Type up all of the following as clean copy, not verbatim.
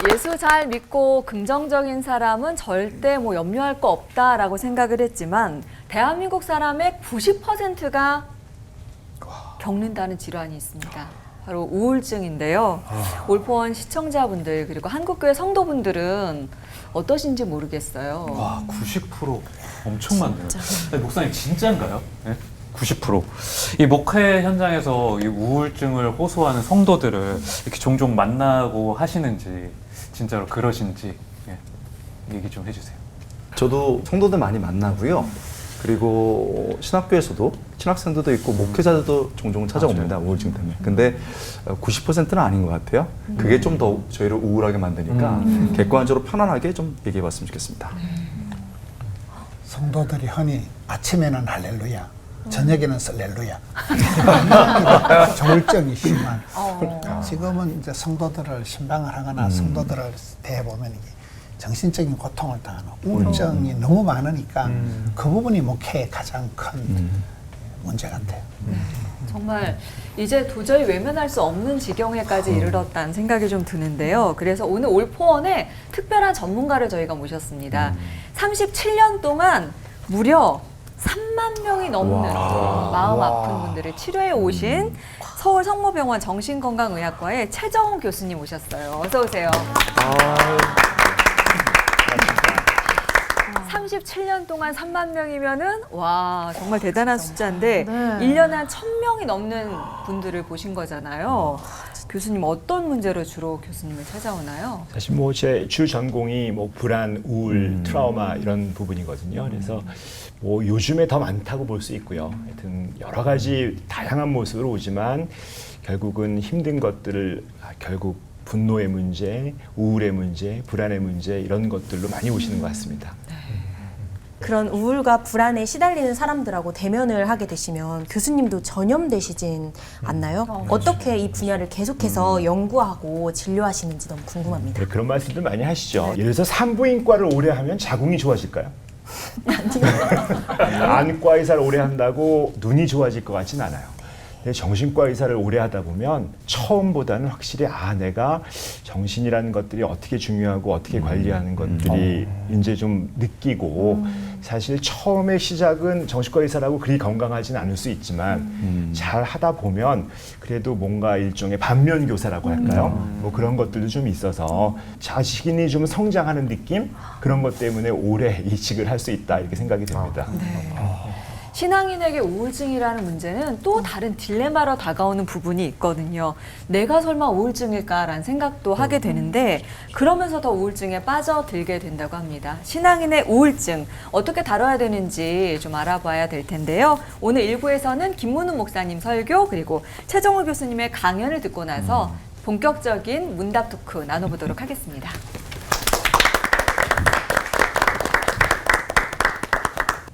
예수 잘 믿고 긍정적인 사람은 절대 뭐 염려할 거 없다라고 생각을 했지만 대한민국 사람의 90%가 겪는다는 질환이 있습니다. 바로 우울증인데요. 올포원 시청자분들 그리고 한국교회 성도분들은 어떠신지 모르겠어요. 와, 90% 엄청 많네요. 아니, 목사님 진짜인가요? 네? 90%. 이 목회 현장에서 이 우울증을 호소하는 성도들을 이렇게 종종 만나고 하시는지 진짜로 그러신지 얘기 좀 해주세요. 저도 성도들 많이 만나고요. 그리고 신학교에서도 신학생들도 있고 목회자들도 종종 찾아옵니다. 우울증 때문에. 근데 90%는 아닌 것 같아요. 그게 좀 더 저희를 우울하게 만드니까 객관적으로 편안하게 좀 얘기해 봤으면 좋겠습니다. 성도들이 흔히 아침에는 할렐루야, 저녁에는 설렐루야. 조울증이 심한. 지금은 이제 성도들을 신방을 하거나 성도들을 대해보면 이게 정신적인 고통을 당하는 우울증이 너무 많으니까 그 부분이 목회의 가장 큰 문제 같아요. 정말 이제 도저히 외면할 수 없는 지경에까지 이르렀다는 생각이 좀 드는데요. 그래서 오늘 올포원에 특별한 전문가를 저희가 모셨습니다. 37년 동안 무려 3만 명이 넘는 마음 아픈 분들을 치료해 오신 서울 성모병원 정신건강의학과의 최정우 교수님 오셨어요. 어서 오세요. 37년 동안 3만 명이면은 와 정말 대단한 숫자인데 1년에 한 1,000명이 넘는 분들을 보신 거잖아요. 교수님 어떤 문제로 주로 교수님을 찾아오나요? 사실 뭐 제 주 전공이 뭐 불안, 우울, 트라우마 이런 부분이거든요. 그래서 뭐 요즘에 더 많다고 볼 수 있고요. 하여튼 여러 가지 다양한 모습으로 오지만 결국은 힘든 것들을 결국 분노의 문제, 우울의 문제, 불안의 문제 이런 것들로 많이 오시는 것 같습니다. 그런 우울과 불안에 시달리는 사람들하고 대면을 하게 되시면 교수님도 전염되시진 않나요? 어떻게 이 분야를 계속해서 연구하고 진료하시는지 너무 궁금합니다. 네, 그런 말씀들 많이 하시죠. 예를 들어서 산부인과를 오래 하면 자궁이 좋아질까요? 안과 의사를 오래 한다고 눈이 좋아질 것 같진 않아요. 근데 정신과 의사를 오래 하다 보면 처음보다는 확실히 내가 정신이라는 것들이 어떻게 중요하고 어떻게 관리하는 것들이 이제 좀 느끼고 사실 처음에 시작은 정신과 의사라고 그리 건강하진 않을 수 있지만 잘 하다 보면 그래도 뭔가 일종의 반면교사라고 할까요? 뭐 그런 것들도 좀 있어서 자신이 좀 성장하는 느낌? 그런 것 때문에 오래 이직을 할 수 있다 이렇게 생각이 됩니다. 신앙인에게 우울증이라는 문제는 또 다른 딜레마로 다가오는 부분이 있거든요. 내가 설마 우울증일까라는 생각도 하게 되는데 그러면서 더 우울증에 빠져들게 된다고 합니다. 신앙인의 우울증 어떻게 다뤄야 되는지 좀 알아봐야 될 텐데요. 오늘 1부에서는 김문훈 목사님 설교 그리고 최정우 교수님의 강연을 듣고 나서 본격적인 문답 토크 나눠보도록 하겠습니다.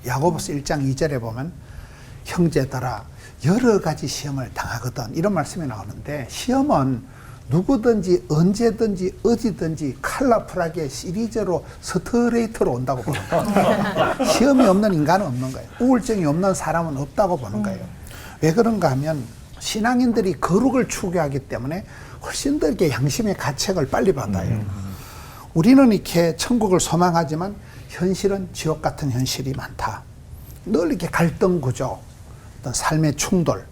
야고보서 1장 2절에 보면 형제들아 여러 가지 시험을 당하거든 이런 말씀이 나오는데 시험은 누구든지 언제든지 어디든지 컬러풀하게 시리즈로 스트레이트로 온다고 보는 거예요. 시험이 없는 인간은 없는 거예요. 우울증이 없는 사람은 없다고 보는 거예요. 왜 그런가 하면 신앙인들이 거룩을 추구하기 때문에 훨씬 더 이렇게 양심의 가책을 빨리 받아요. 우리는 이렇게 천국을 소망하지만 현실은 지옥 같은 현실이 많다. 늘 이렇게 갈등 구조, 어떤 삶의 충돌,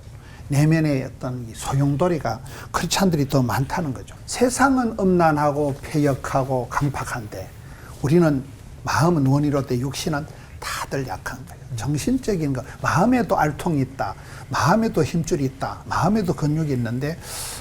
내면의 어떤 소용돌이가 크리스찬들이 더 많다는 거죠. 세상은 음란하고 폐역하고 강팍한데 우리는 마음은 원이로되 육신은 다들 약한 거예요. 정신적인 거, 마음에도 알통이 있다. 마음에도 힘줄이 있다. 마음에도 근육이 있는데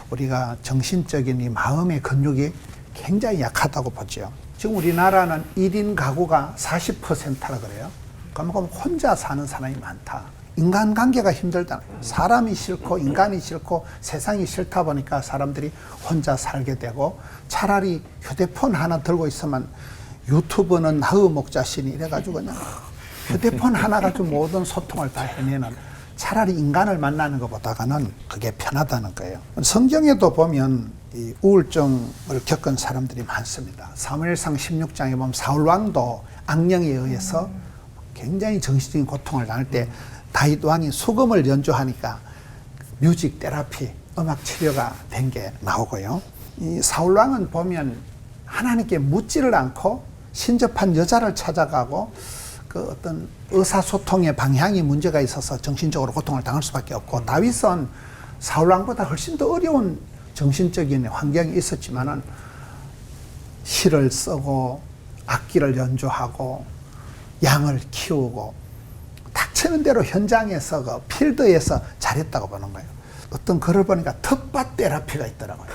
우리가 정신적인 이 마음의 근육이 굉장히 약하다고 보죠. 지금 우리나라는 1인 가구가 40%라 그래요. 그럼 혼자 사는 사람이 많다. 인간관계가 힘들다. 사람이 싫고 인간이 싫고 세상이 싫다 보니까 사람들이 혼자 살게 되고 차라리 휴대폰 하나 들고 있으면 유튜브는 나의 목자신이 이래가지고 그냥 휴대폰 하나 가지고 모든 소통을 다 해내는 차라리 인간을 만나는 것보다는 그게 편하다는 거예요. 성경에도 보면 이 우울증을 겪은 사람들이 많습니다. 사무엘상 16장에 보면 사울 왕도 악령에 의해서 굉장히 정신적인 고통을 당할 때 다윗 왕이 수금을 연주하니까 뮤직 테라피, 음악 치료가 된 게 나오고요. 이 사울 왕은 보면 하나님께 묻지를 않고 신접한 여자를 찾아가고 그 어떤 의사소통의 방향이 문제가 있어서 정신적으로 고통을 당할 수밖에 없고 다윗은 사울왕보다 훨씬 더 어려운 정신적인 환경이 있었지만은 시를 쓰고 악기를 연주하고 양을 키우고 닥치는 대로 현장에서 그 필드에서 잘했다고 보는 거예요. 어떤 글을 보니까 텃밭 테라피가 있더라고요.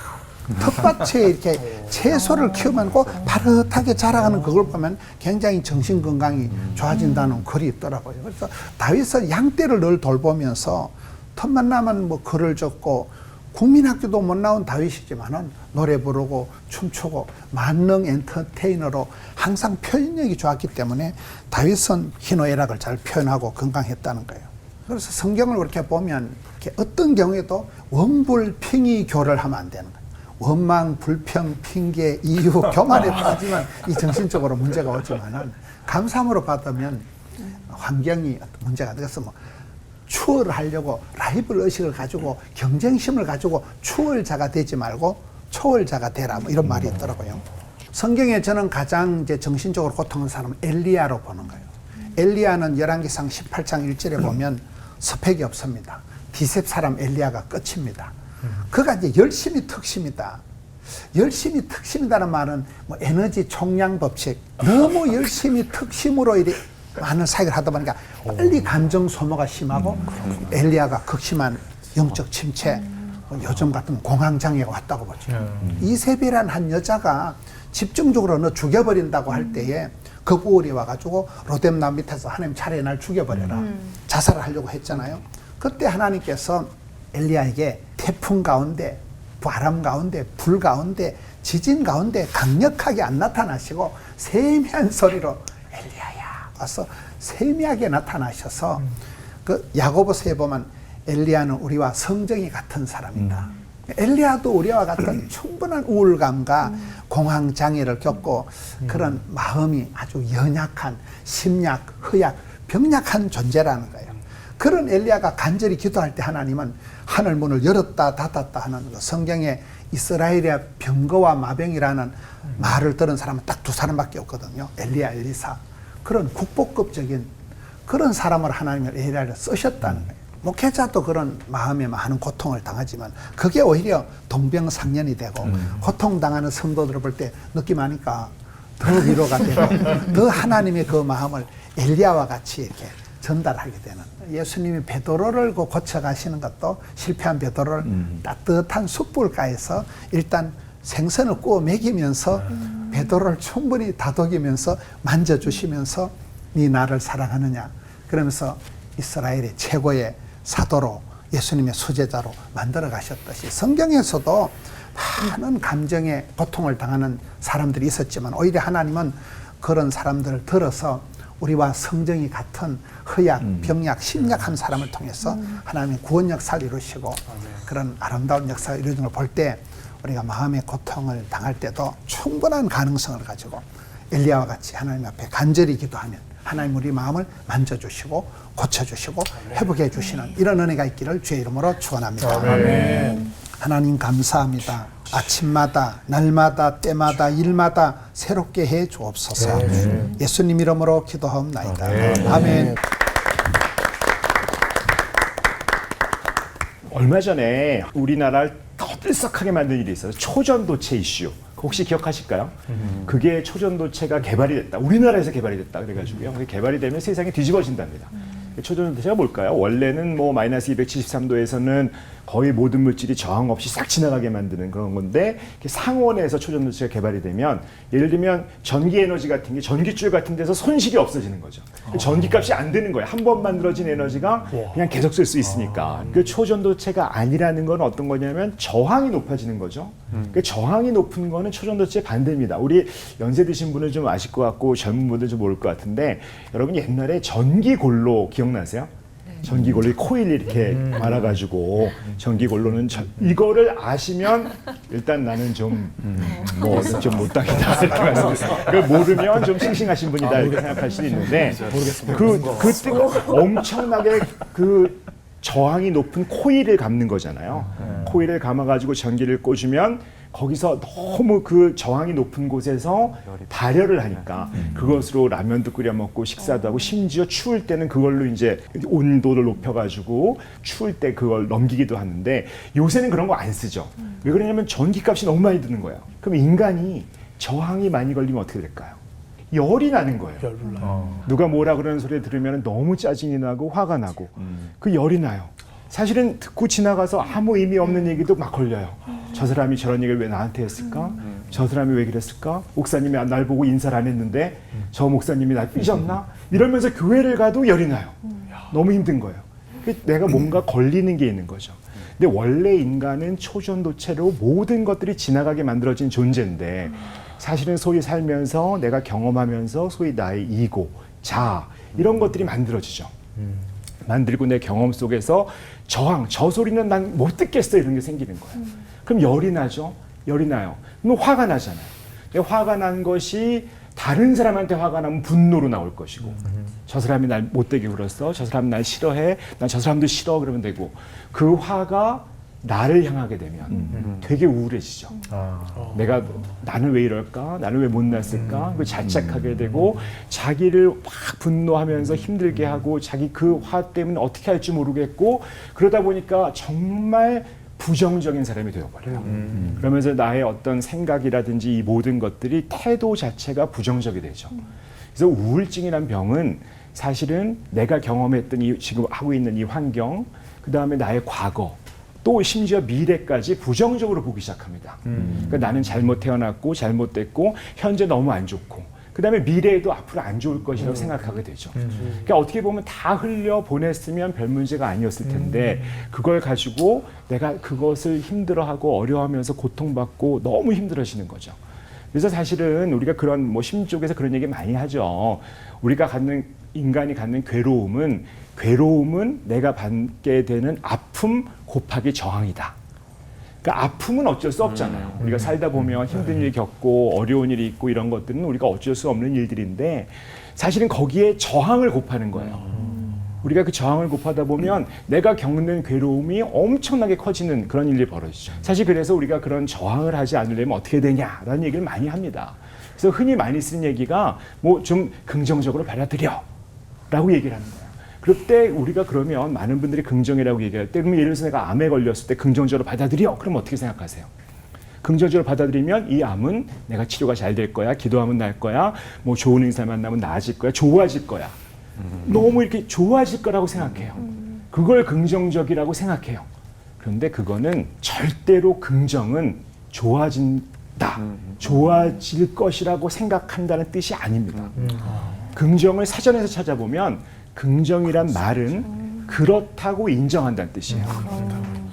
텃밭에 이렇게 채소를 키우면 꼭 바릇하게 자라가는 그걸 보면 굉장히 정신 건강이 좋아진다는 글이 있더라고요. 그래서 다윗은 양떼를 늘 돌보면서 틈만 나면 뭐 글을 적고 국민학교도 못 나온 다윗이지만은 노래 부르고 춤추고 만능 엔터테이너로 항상 표현력이 좋았기 때문에 다윗은 희노애락을 잘 표현하고 건강했다는 거예요. 그래서 성경을 그렇게 보면 이렇게 어떤 경우에도 원불핑의교를 하면 안 되는 거예요. 원망, 불평, 핑계, 이유, 교만에 빠지면 이 정신적으로 문제가 오지만은 감사함으로 받으면 환경이 어떤 문제가 되어서 뭐 추월을 하려고 라이벌 의식을 가지고 경쟁심을 가지고 추월자가 되지 말고 초월자가 되라 뭐 이런 말이 있더라고요. 성경에 저는 가장 이제 정신적으로 고통한 사람은 엘리야로 보는 거예요. 엘리야는 열왕기상 18장 1절에 보면 스펙이 없습니다. 디셉 사람 엘리야가 끝입니다. 그가 이제 열심히 특심이다. 열심히 특심이다는 말은 뭐 에너지 총량 법칙, 너무 열심히 특심으로 이래 많은 사역을 하다 보니까 빨리 감정 소모가 심하고 엘리야가 극심한 영적 침체, 요즘 같은 공황장애가 왔다고 보죠. 이세벨이라는 한 여자가 집중적으로 너 죽여버린다고 할 때에 겁우울이 와가지고 로뎀나무 밑에서 하나님 차라리 날 죽여버려라. 자살을 하려고 했잖아요. 그때 하나님께서 엘리야에게 태풍 가운데, 바람 가운데, 불 가운데, 지진 가운데 강력하게 안 나타나시고 세미한 소리로 엘리야야 와서 세미하게 나타나셔서 그 야고보서에 보면 엘리야는 우리와 성정이 같은 사람이다. 엘리야도 우리와 같은 충분한 우울감과 공황장애를 겪고 그런 마음이 아주 연약한 심약, 허약, 병약한 존재라는 거예요. 그런 엘리야가 간절히 기도할 때 하나님은 하늘 문을 열었다 닫았다 하는 거. 성경에 이스라엘의 병거와 마병이라는 말을 들은 사람은 딱 두 사람밖에 없거든요. 엘리야, 엘리사. 그런 국보급적인 그런 사람을 하나님을 엘리야를 쓰셨다는 거예요. 목회자도 그런 마음에 많은 고통을 당하지만 그게 오히려 동병상련이 되고 고통당하는 성도들을 볼 때 느낌하니까 더 위로가 되고 더 하나님의 그 마음을 엘리야와 같이 이렇게 전달하게 되는. 예수님이 베드로를 고쳐가시는 것도 실패한 베드로를 따뜻한 숯불가에서 일단 생선을 구워 먹이면서 베드로를 충분히 다독이면서 만져주시면서 네 나를 사랑하느냐 그러면서 이스라엘의 최고의 사도로 예수님의 수제자로 만들어 가셨듯이 성경에서도 많은 감정의 고통을 당하는 사람들이 있었지만 오히려 하나님은 그런 사람들을 들어서 우리와 성정이 같은 허약, 병약, 심약한 사람을 통해서 하나님의 구원 역사를 이루시고 그런 아름다운 역사를 이루는 걸 볼 때 우리가 마음의 고통을 당할 때도 충분한 가능성을 가지고 엘리야와 같이 하나님 앞에 간절히 기도하면 하나님 우리 마음을 만져주시고 고쳐주시고 회복해 주시는 이런 은혜가 있기를 주의 이름으로 축원합니다. 아멘. 하나님 감사합니다. 아침마다 날마다 때마다 일마다 새롭게 해 주옵소서. 예수님 이름으로 기도하옵나이다. 아멘. 얼마 전에 우리나라를 떠들썩하게 만든 일이 있어요. 초전도체 이슈. 혹시 기억하실까요? 그게 초전도체가 개발이 됐다. 우리나라에서 개발이 됐다. 그래가지고요. 그게 개발이 되면 세상이 뒤집어진답니다. 초전도체가 뭘까요? 원래는 뭐 마이너스 273도에서는 거의 모든 물질이 저항 없이 싹 지나가게 만드는 그런 건데 상온에서 초전도체가 개발이 되면 예를 들면 전기 에너지 같은 게 전기줄 같은 데서 손실이 없어지는 거죠. 전기값이 안 드는 거예요. 한 번 만들어진 에너지가 그냥 계속 쓸 수 있으니까. 그 초전도체가 아니라는 건 어떤 거냐면 저항이 높아지는 거죠. 그 저항이 높은 거는 초전도체 반대입니다. 우리 연세 드신 분은 좀 아실 것 같고 젊은 분들 좀 모를 것 같은데 여러분 옛날에 전기골로 기억나세요? 전기골로 코일 이렇게 말아가지고 전기골로는 이거를 아시면 일단 나는 좀 뭐 좀 못당이다 이렇게 말씀드려요. 그걸 모르면 좀 싱싱하신 분이다 이렇게 생각할 수도 있는데 그때 엄청나게 그 저항이 높은 코일을 감는 거잖아요. 코일을 감아가지고 전기를 꽂으면 거기서 너무 그 저항이 높은 곳에서 발열을 하니까 그것으로 라면도 끓여 먹고 식사도 하고 심지어 추울 때는 그걸로 이제 온도를 높여가지고 추울 때 그걸 넘기기도 하는데 요새는 그런 거 안 쓰죠. 왜 그러냐면 전기값이 너무 많이 드는 거예요. 그럼 인간이 저항이 많이 걸리면 어떻게 될까요? 열이 나는 거예요. 누가 뭐라 그러는 소리 들으면 너무 짜증이 나고 화가 나고 그 열이 나요. 사실은 듣고 지나가서 아무 의미 없는 얘기도 막 걸려요. 저 사람이 저런 얘기를 왜 나한테 했을까? 저 사람이 왜 그랬을까? 목사님이 날 보고 인사를 안 했는데 저 목사님이 날 삐졌나? 이러면서 교회를 가도 열이 나요. 너무 힘든 거예요. 내가 뭔가 걸리는 게 있는 거죠. 근데 원래 인간은 초전도체로 모든 것들이 지나가게 만들어진 존재인데 사실은 소위 살면서 내가 경험하면서 소위 나의 이고, 자아 이런 것들이 만들어지죠. 만들고 내 경험 속에서 저항, 저 소리는 난 못 듣겠어 이런 게 생기는 거예요. 그럼 열이 나죠. 열이 나요. 그럼 화가 나잖아요. 화가 난 것이 다른 사람한테 화가 나면 분노로 나올 것이고 저 사람이 날 못되게 굴었어. 저 사람 날 싫어해. 난 저 사람도 싫어. 그러면 되고 그 화가 나를 향하게 되면 되게 우울해지죠. 나는 왜 이럴까? 나는 왜 못났을까? 그 자책하게 되고 자기를 막 분노하면서 힘들게 하고 자기 그 화 때문에 어떻게 할지 모르겠고 그러다 보니까 정말 부정적인 사람이 되어버려요. 그러면서 나의 어떤 생각이라든지 이 모든 것들이 태도 자체가 부정적이 되죠. 그래서 우울증이란 병은 사실은 내가 경험했던 이 지금 하고 있는 이 환경, 그 다음에 나의 과거, 또 심지어 미래까지 부정적으로 보기 시작합니다. 그러니까 나는 잘못 태어났고 잘못됐고 현재 너무 안 좋고 그 다음에 미래에도 앞으로 안 좋을 것이라고 생각하게 되죠. 그러니까 어떻게 보면 다 흘려 보냈으면 별 문제가 아니었을 텐데 그걸 가지고 내가 그것을 힘들어하고 어려워하면서 고통받고 너무 힘들어지는 거죠. 그래서 사실은 우리가 그런 뭐 심 쪽에서 그런 얘기 많이 하죠. 우리가 갖는 인간이 갖는 괴로움은 내가 받게 되는 아픔 곱하기 저항이다. 그러니까 아픔은 어쩔 수 없잖아요. 우리가 살다 보면 힘든 일 겪고 어려운 일이 있고 이런 것들은 우리가 어쩔 수 없는 일들인데 사실은 거기에 저항을 곱하는 거예요. 우리가 그 저항을 곱하다 보면 내가 겪는 괴로움이 엄청나게 커지는 그런 일이 벌어지죠. 사실 그래서 우리가 그런 저항을 하지 않으려면 어떻게 되냐라는 얘기를 많이 합니다. 그래서 흔히 많이 쓰는 얘기가 뭐 좀 긍정적으로 받아들여 라고 얘기를 하는 거예요. 그럴 때 우리가 그러면 많은 분들이 긍정이라고 얘기할 때 그러면 예를 들어서 내가 암에 걸렸을 때 긍정적으로 받아들여. 그럼 어떻게 생각하세요? 긍정적으로 받아들이면 이 암은 내가 치료가 잘 될 거야. 기도하면 날 거야. 뭐 좋은 의사 만나면 나아질 거야. 좋아질 거야. 너무 이렇게 좋아질 거라고 생각해요. 그걸 긍정적이라고 생각해요. 그런데 그거는 절대로 긍정은 좋아진다. 좋아질 것이라고 생각한다는 뜻이 아닙니다. 긍정을 사전에서 찾아보면 긍정이란 말은 그렇다고 인정한다는 뜻이에요.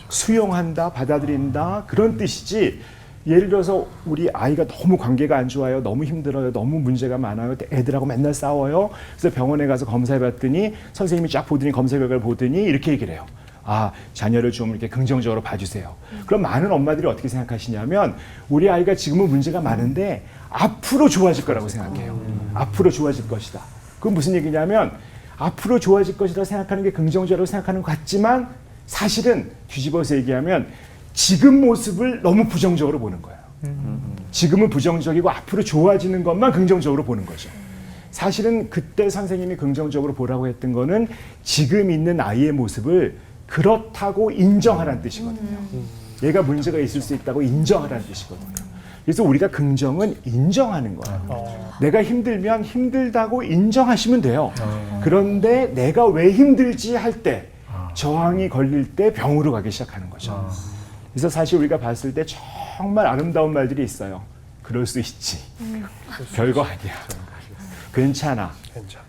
수용한다, 받아들인다 그런 뜻이지 예를 들어서 우리 아이가 너무 관계가 안 좋아요. 너무 힘들어요. 너무 문제가 많아요. 애들하고 맨날 싸워요. 그래서 병원에 가서 검사해봤더니 선생님이 쫙 보더니 검사 결과를 보더니 이렇게 얘기를 해요. 아, 자녀를 좀 이렇게 긍정적으로 봐주세요. 그럼 많은 엄마들이 어떻게 생각하시냐면 우리 아이가 지금은 문제가 많은데 앞으로 좋아질 거라고 생각해요. 앞으로 좋아질 것이다. 그건 무슨 얘기냐면 앞으로 좋아질 것이라고 생각하는 게 긍정적으로 생각하는 것 같지만 사실은 뒤집어서 얘기하면 지금 모습을 너무 부정적으로 보는 거예요. 지금은 부정적이고 앞으로 좋아지는 것만 긍정적으로 보는 거죠. 사실은 그때 선생님이 긍정적으로 보라고 했던 거는 지금 있는 아이의 모습을 그렇다고 인정하라는 뜻이거든요. 얘가 문제가 있을 수 있다고 인정하라는 뜻이거든요. 그래서 우리가 긍정은 인정하는 거예요. 내가 힘들면 힘들다고 인정하시면 돼요. 그런데 내가 왜 힘들지 할 때 저항이 걸릴 때 병으로 가기 시작하는 거죠. 그래서 사실 우리가 봤을 때 정말 아름다운 말들이 있어요. 그럴 수 있지. 별거 아니야. 괜찮아.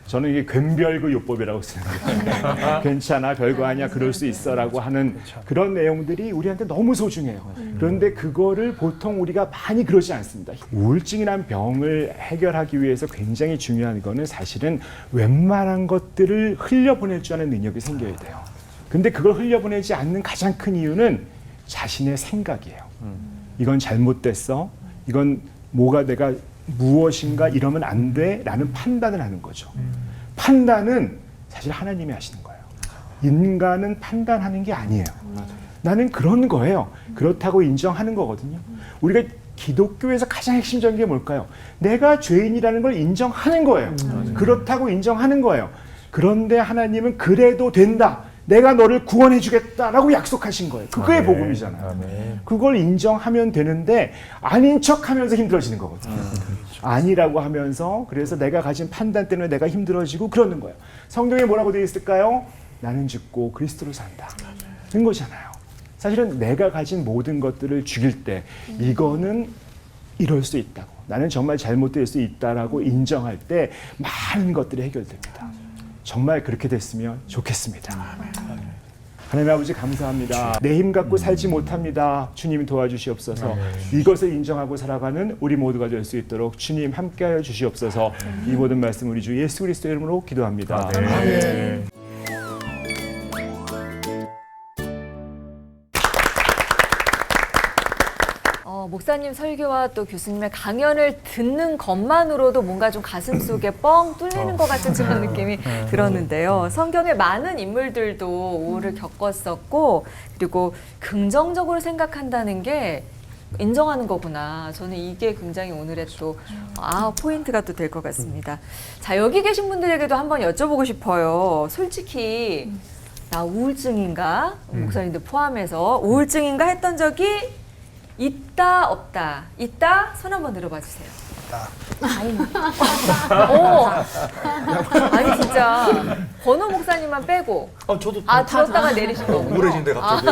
저는 이게 괜별그 요법이라고 생각해요. 괜찮아, 별거 아니야, 그럴 수 있어라고 하는 그런 내용들이 우리한테 너무 소중해요. 그런데 그거를 보통 우리가 많이 그러지 않습니다. 우울증이란 병을 해결하기 위해서 굉장히 중요한 거는 사실은 웬만한 것들을 흘려보낼 줄 아는 능력이 생겨야 돼요. 근데 그걸 흘려보내지 않는 가장 큰 이유는 자신의 생각이에요. 이건 잘못됐어. 이건 뭐가 내가 무엇인가 이러면 안 돼 라는 판단을 하는 거죠. 판단은 사실 하나님이 하시는 거예요. 인간은 판단하는 게 아니에요. 나는 그런 거예요. 그렇다고 인정하는 거거든요. 우리가 기독교에서 가장 핵심적인 게 뭘까요? 내가 죄인이라는 걸 인정하는 거예요. 그렇다고 인정하는 거예요. 그런데 하나님은 그래도 된다. 내가 너를 구원해 주겠다라고 약속하신 거예요. 그게 복음이잖아요. 그걸 인정하면 되는데 아닌 척하면서 힘들어지는 거거든요. 아니라고 하면서 그래서 내가 가진 판단 때문에 내가 힘들어지고 그러는 거예요. 성경에 뭐라고 되어 있을까요? 나는 죽고 그리스도로 산다. 는 거잖아요. 사실은 내가 가진 모든 것들을 죽일 때 이거는 이럴 수 있다고. 나는 정말 잘못될 수 있다라고 인정할 때 많은 것들이 해결됩니다. 정말 그렇게 됐으면 좋겠습니다. 하나님 아버지 감사합니다. 내 힘 갖고 살지 못합니다. 주님이 도와주시옵소서. 이것을 인정하고 살아가는 우리 모두가 될 수 있도록 주님 함께하여 주시옵소서. 이 모든 말씀 우리 주 예수 그리스도의 이름으로 기도합니다. 아멘. 목사님 설교와 또 교수님의 강연을 듣는 것만으로도 뭔가 좀 가슴 속에 뻥 뚫리는 것 같은 그런 느낌이 들었는데요. 성경의 많은 인물들도 우울을 겪었었고, 그리고 긍정적으로 생각한다는 게 인정하는 거구나. 저는 이게 굉장히 오늘의 또 포인트가 또 될 것 같습니다. 자, 여기 계신 분들에게도 한번 여쭤보고 싶어요. 솔직히 나 우울증인가? 목사님들 포함해서 우울증인가 했던 적이 있다 없다. 있다? 손 한번 들어봐 주세요. 아니 진짜 권호 목사님만 빼고. 저도 들었다가 내리신 거군요. 우울해진데 갑자기.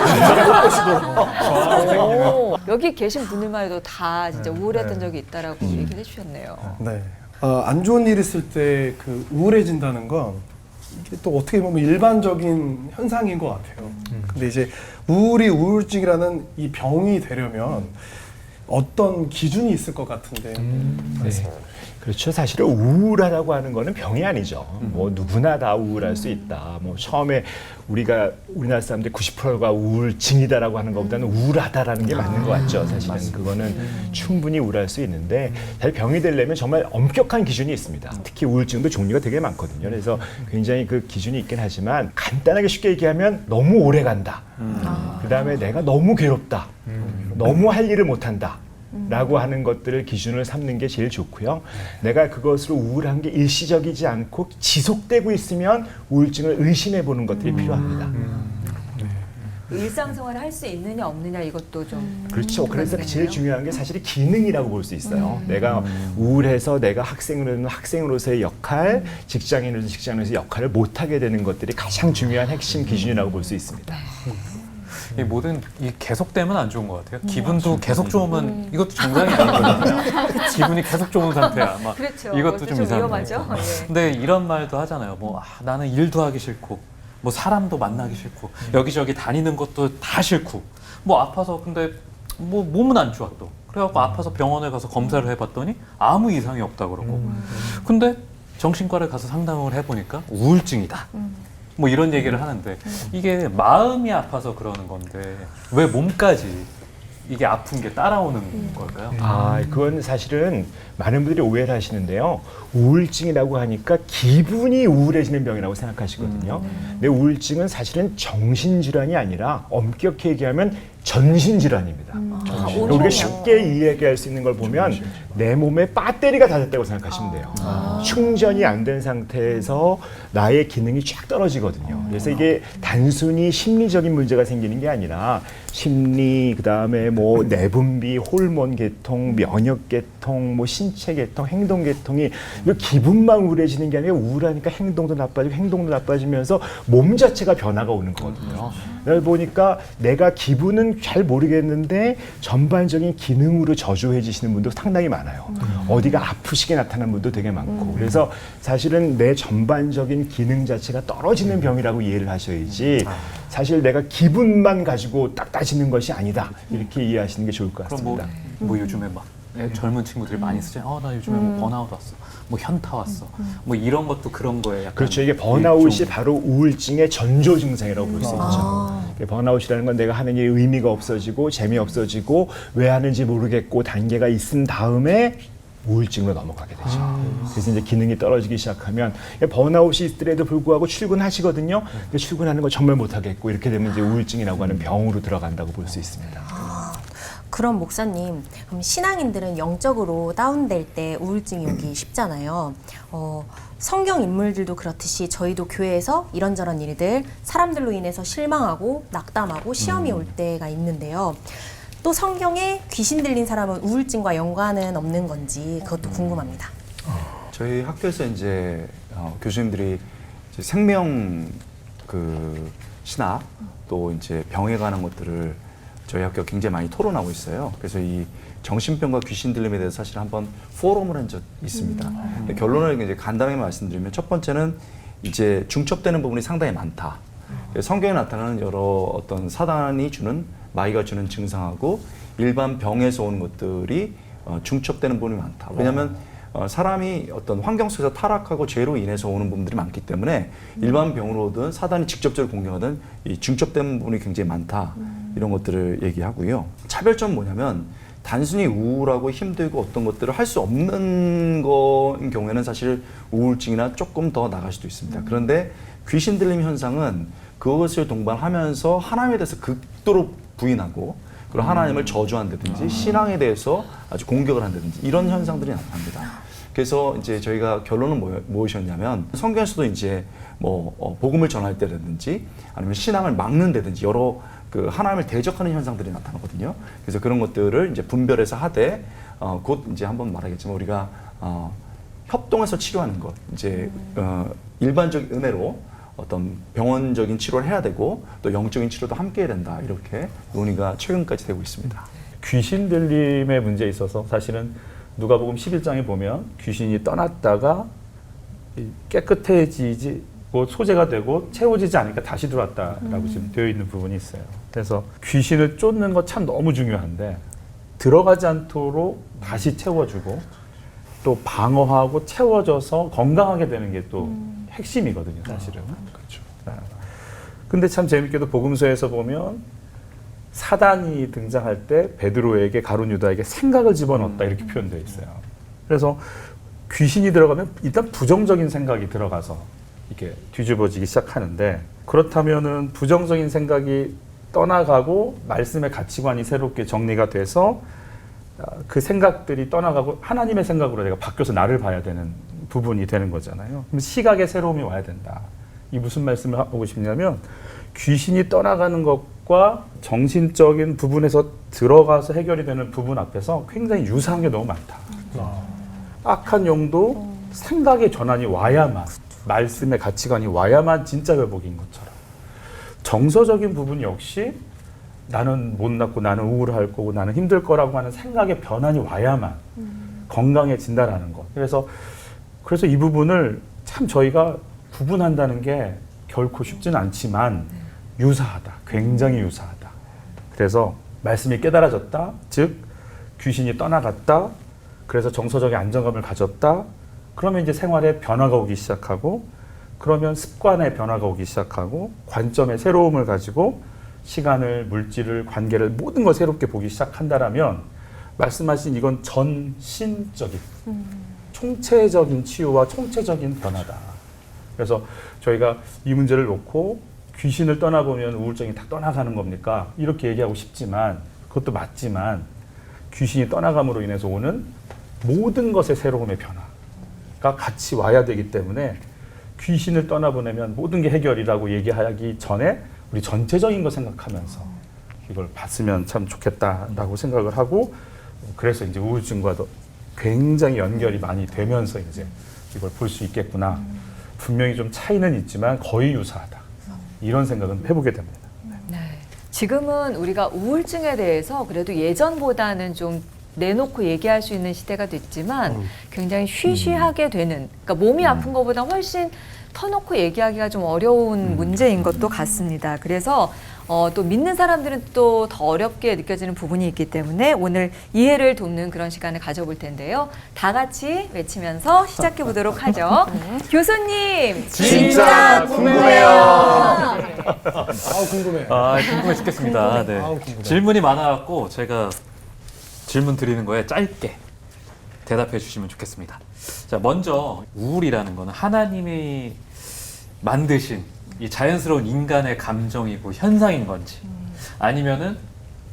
여기 계신 분들만 해도 다 진짜 우울했던 적이 있다라고 얘기를 해주셨네요. 네. 안 좋은 일 있을 때 그 우울해진다는 건 이게 또 어떻게 보면 일반적인 현상인 것 같아요. 근데 이제 우울이 우울증이라는 이 병이 되려면 어떤 기준이 있을 것 같은데. 네. 그렇죠. 사실은 우울하다고 하는 거는 병이 아니죠. 뭐 누구나 다 우울할 수 있다. 뭐 처음에 우리나라 사람들 90%가 우울증이다라고 하는 것보다는 우울하다라는 게 맞는 것 같죠. 사실은 그거는 충분히 우울할 수 있는데 사실 병이 되려면 정말 엄격한 기준이 있습니다. 특히 우울증도 종류가 되게 많거든요. 그래서 굉장히 그 기준이 있긴 하지만 간단하게 쉽게 얘기하면 너무 오래 간다. 그다음에 내가 너무 괴롭다. 너무 할 일을 못한다. 라고 하는 것들을 기준을 삼는 게 제일 좋고요. 내가 그것으로 우울한 게 일시적이지 않고 지속되고 있으면 우울증을 의심해 보는 것들이 필요합니다. 일상생활을 할 수 있느냐 없느냐 이것도 좀 그렇죠. 그래서 제일 중요한 게 사실 기능이라고 볼 수 있어요. 내가 우울해서 내가 학생으로는 학생으로서의 역할, 직장인으로서 직장인으로서의 역할을 못하게 되는 것들이 가장 중요한 핵심 기준이라고 볼 수 있습니다. 이 모든 계속되면 안 좋은 것 같아요. 기분도 계속 좋으면 이것도 정상이 아니거든요. 기분이 계속 좋은 상태야. 아마 그렇죠. 이것도 좀 이상해요. 위험하죠. 예. 근데 이런 말도 하잖아요. 뭐 나는 일도 하기 싫고, 뭐 사람도 만나기 싫고, 여기저기 다니는 것도 다 싫고, 뭐 아파서 근데 뭐 몸은 안 좋아 또. 그래갖고 아파서 병원에 가서 검사를 해봤더니 아무 이상이 없다 그러고. 근데 정신과를 가서 상담을 해보니까 우울증이다. 뭐 이런 얘기를 하는데 이게 마음이 아파서 그러는 건데 왜 몸까지 이게 아픈 게 따라오는 걸까요? 그건 사실은 많은 분들이 오해를 하시는데요. 우울증이라고 하니까 기분이 우울해지는 병이라고 생각하시거든요. 근데 우울증은 사실은 정신질환이 아니라 엄격히 얘기하면 전신질환입니다. 우리가 쉽게 이해할 수 있는 걸 보면 내 몸에 배터리가 다 됐다고 생각하시면 돼요. 충전이 안 된 상태에서 나의 기능이 쫙 떨어지거든요. 그래서 이게 단순히 심리적인 문제가 생기는 게 아니라 심리, 그다음에 뭐 내분비, 호르몬 계통, 면역 계통, 뭐 신체 계통, 행동 계통이 기분만 우울해지는 게 아니라 우울하니까 행동도 나빠지고 행동도 나빠지면서 몸 자체가 변화가 오는 거거든요. 그러다 보니까 내가 기분은 잘 모르겠는데 전반적인 기능으로 저조해지시는 분도 상당히 많아요. 어디가 아프시게 나타나는 분도 되게 많고. 그래서 사실은 내 전반적인 기능 자체가 떨어지는 병이라고 이해를 하셔야지 사실 내가 기분만 가지고 딱 따지는 것이 아니다. 이렇게 이해하시는 게 좋을 것 그럼 같습니다. 뭐 요즘에 막 젊은 친구들이 많이 쓰잖아요. 나 요즘에 뭐 번아웃 왔어. 뭐 현타 왔어. 뭐 이런 것도 그런 거에 약간 그렇죠. 이게 번아웃이 바로 우울증의 전조 증상이라고 볼 수 있죠. 번아웃이라는 건 내가 하는 일에 의미가 없어지고 재미없어지고 왜 하는지 모르겠고 단계가 있은 다음에 우울증으로 넘어가게 되죠. 그래서 이제 기능이 떨어지기 시작하면 번아웃이 있더라도 불구하고 출근하시거든요. 근데 출근하는 거 정말 못하겠고 이렇게 되면 이제 우울증이라고 하는 병으로 들어간다고 볼 수 있습니다. 그럼 목사님, 그럼 신앙인들은 영적으로 다운될 때 우울증이 오기 쉽잖아요. 성경 인물들도 그렇듯이 저희도 교회에서 이런저런 일들, 사람들로 인해서 실망하고 낙담하고 시험이 올 때가 있는데요. 또 성경에 귀신 들린 사람은 우울증과 연관은 없는 건지 그것도 궁금합니다. 저희 학교에서 이제 교수님들이 이제 생명 그 신학 또 이제 병에 관한 것들을 저희 학교가 굉장히 많이 토론하고 있어요. 그래서 이 정신병과 귀신 들림에 대해서 사실 한번 포럼을 한 적이 있습니다. 결론을 이제 간단하게 말씀드리면 첫 번째는 이제 중첩되는 부분이 상당히 많다. 성경에 나타나는 여러 어떤 사단이 주는 마귀가 주는 증상하고 일반 병에서 오는 것들이 중첩되는 부분이 많다. 왜냐하면 사람이 어떤 환경 속에서 타락하고 죄로 인해서 오는 부분들이 많기 때문에 일반 병으로든 사단이 직접적으로 공격하든 이 중첩되는 부분이 굉장히 많다. 이런 것들을 얘기하고요. 차별점은 뭐냐면 단순히 우울하고 힘들고 어떤 것들을 할 수 없는 거인 경우에는 사실 우울증이나 조금 더 나갈 수도 있습니다. 그런데 귀신 들림 현상은 그것을 동반하면서 하나님에 대해서 극도로 부인하고 그리고 하나님을 저주한다든지 신앙에 대해서 아주 공격을 한다든지 이런 현상들이 나타납니다. 그래서 이제 저희가 결론은 무엇이었냐면 성경에서도 이제 뭐 복음을 전할 때라든지 아니면 신앙을 막는다든지 여러 그 하나님을 대적하는 현상들이 나타나거든요. 그래서 그런 것들을 이제 분별해서 하되 곧 이제 한번 말하겠지만 우리가 협동해서 치료하는 것 이제 일반적인 은혜로 어떤 병원적인 치료를 해야 되고 또 영적인 치료도 함께 해야 된다 이렇게 논의가 최근까지 되고 있습니다. 귀신 들림의 문제에 있어서 사실은 누가복음 11장에 보면 귀신이 떠났다가 깨끗해지고 소재가 되고 채워지지 않으니까 다시 들어왔다라고 지금 되어 있는 부분이 있어요. 그래서 귀신을 쫓는 거 참 너무 중요한데 들어가지 않도록 다시 채워주고 또 방어하고 채워져서 건강하게 되는 게 또 핵심이거든요, 사실은. 그렇죠. 근데 참 재밌게도 복음서에서 보면 사단이 등장할 때 베드로에게 가룟 유다에게 생각을 집어넣었다 이렇게 표현되어 있어요. 그래서 귀신이 들어가면 일단 부정적인 생각이 들어가서 이렇게 뒤집어지기 시작하는데 그렇다면은 부정적인 생각이 떠나가고 말씀의 가치관이 새롭게 정리가 돼서 그 생각들이 떠나가고 하나님의 생각으로 내가 바뀌어서 나를 봐야 되는 부분이 되는 거잖아요. 그럼 시각의 새로움이 와야 된다. 이 무슨 말씀을 하고 싶냐면 귀신이 떠나가는 것과 정신적인 부분에서 들어가서 해결이 되는 부분 앞에서 굉장히 유사한 게 너무 많다. 악한 영도 생각의 전환이 와야만 말씀의 가치관이 와야만 진짜 회복인 것처럼 정서적인 부분 역시 나는 못났고 나는 우울할 거고 나는 힘들 거라고 하는 생각의 변환이 와야만 건강해진다라는 것. 그래서 이 부분을 참 저희가 구분한다는 게 결코 쉽지는 않지만 유사하다. 굉장히 유사하다. 그래서 말씀이 깨달아졌다. 즉 귀신이 떠나갔다. 그래서 정서적인 안정감을 가졌다. 그러면 이제 생활에 변화가 오기 시작하고 그러면 습관의 변화가 오기 시작하고 관점의 새로움을 가지고 시간을, 물질을, 관계를 모든 걸 새롭게 보기 시작한다라면 말씀하신 이건 전신적인 총체적인 치유와 총체적인 변화다. 그래서 저희가 이 문제를 놓고 귀신을 떠나보면 우울증이 다 떠나가는 겁니까? 이렇게 얘기하고 싶지만 그것도 맞지만 귀신이 떠나감으로 인해서 오는 모든 것의 새로움의 변화가 같이 와야 되기 때문에 귀신을 떠나보내면 모든 게 해결이라고 얘기하기 전에 우리 전체적인 거 생각하면서 이걸 봤으면 참 좋겠다라고 생각을 하고 그래서 이제 우울증과도 굉장히 연결이 많이 되면서 이제 이걸 볼 수 있겠구나. 분명히 좀 차이는 있지만 거의 유사하다. 이런 생각은 해보게 됩니다. 네. 지금은 우리가 우울증에 대해서 그래도 예전보다는 좀 내놓고 얘기할 수 있는 시대가 됐지만 굉장히 쉬쉬하게 되는, 그러니까 몸이 아픈 것보다 훨씬 터놓고 얘기하기가 좀 어려운 문제인 것도 같습니다. 그래서 또 믿는 사람들은 또 더 어렵게 느껴지는 부분이 있기 때문에 오늘 이해를 돕는 그런 시간을 가져볼 텐데요. 다 같이 외치면서 시작해 보도록 하죠. 교수님, 진짜 궁금해요. 궁금해. 궁금해 죽겠습니다. 네. 궁금해. 질문이 많아갖고 제가 질문 드리는 거에 짧게 대답해 주시면 좋겠습니다. 자, 먼저 우울이라는 거는 하나님이 만드신 이 자연스러운 인간의 감정이고 현상인 건지, 아니면은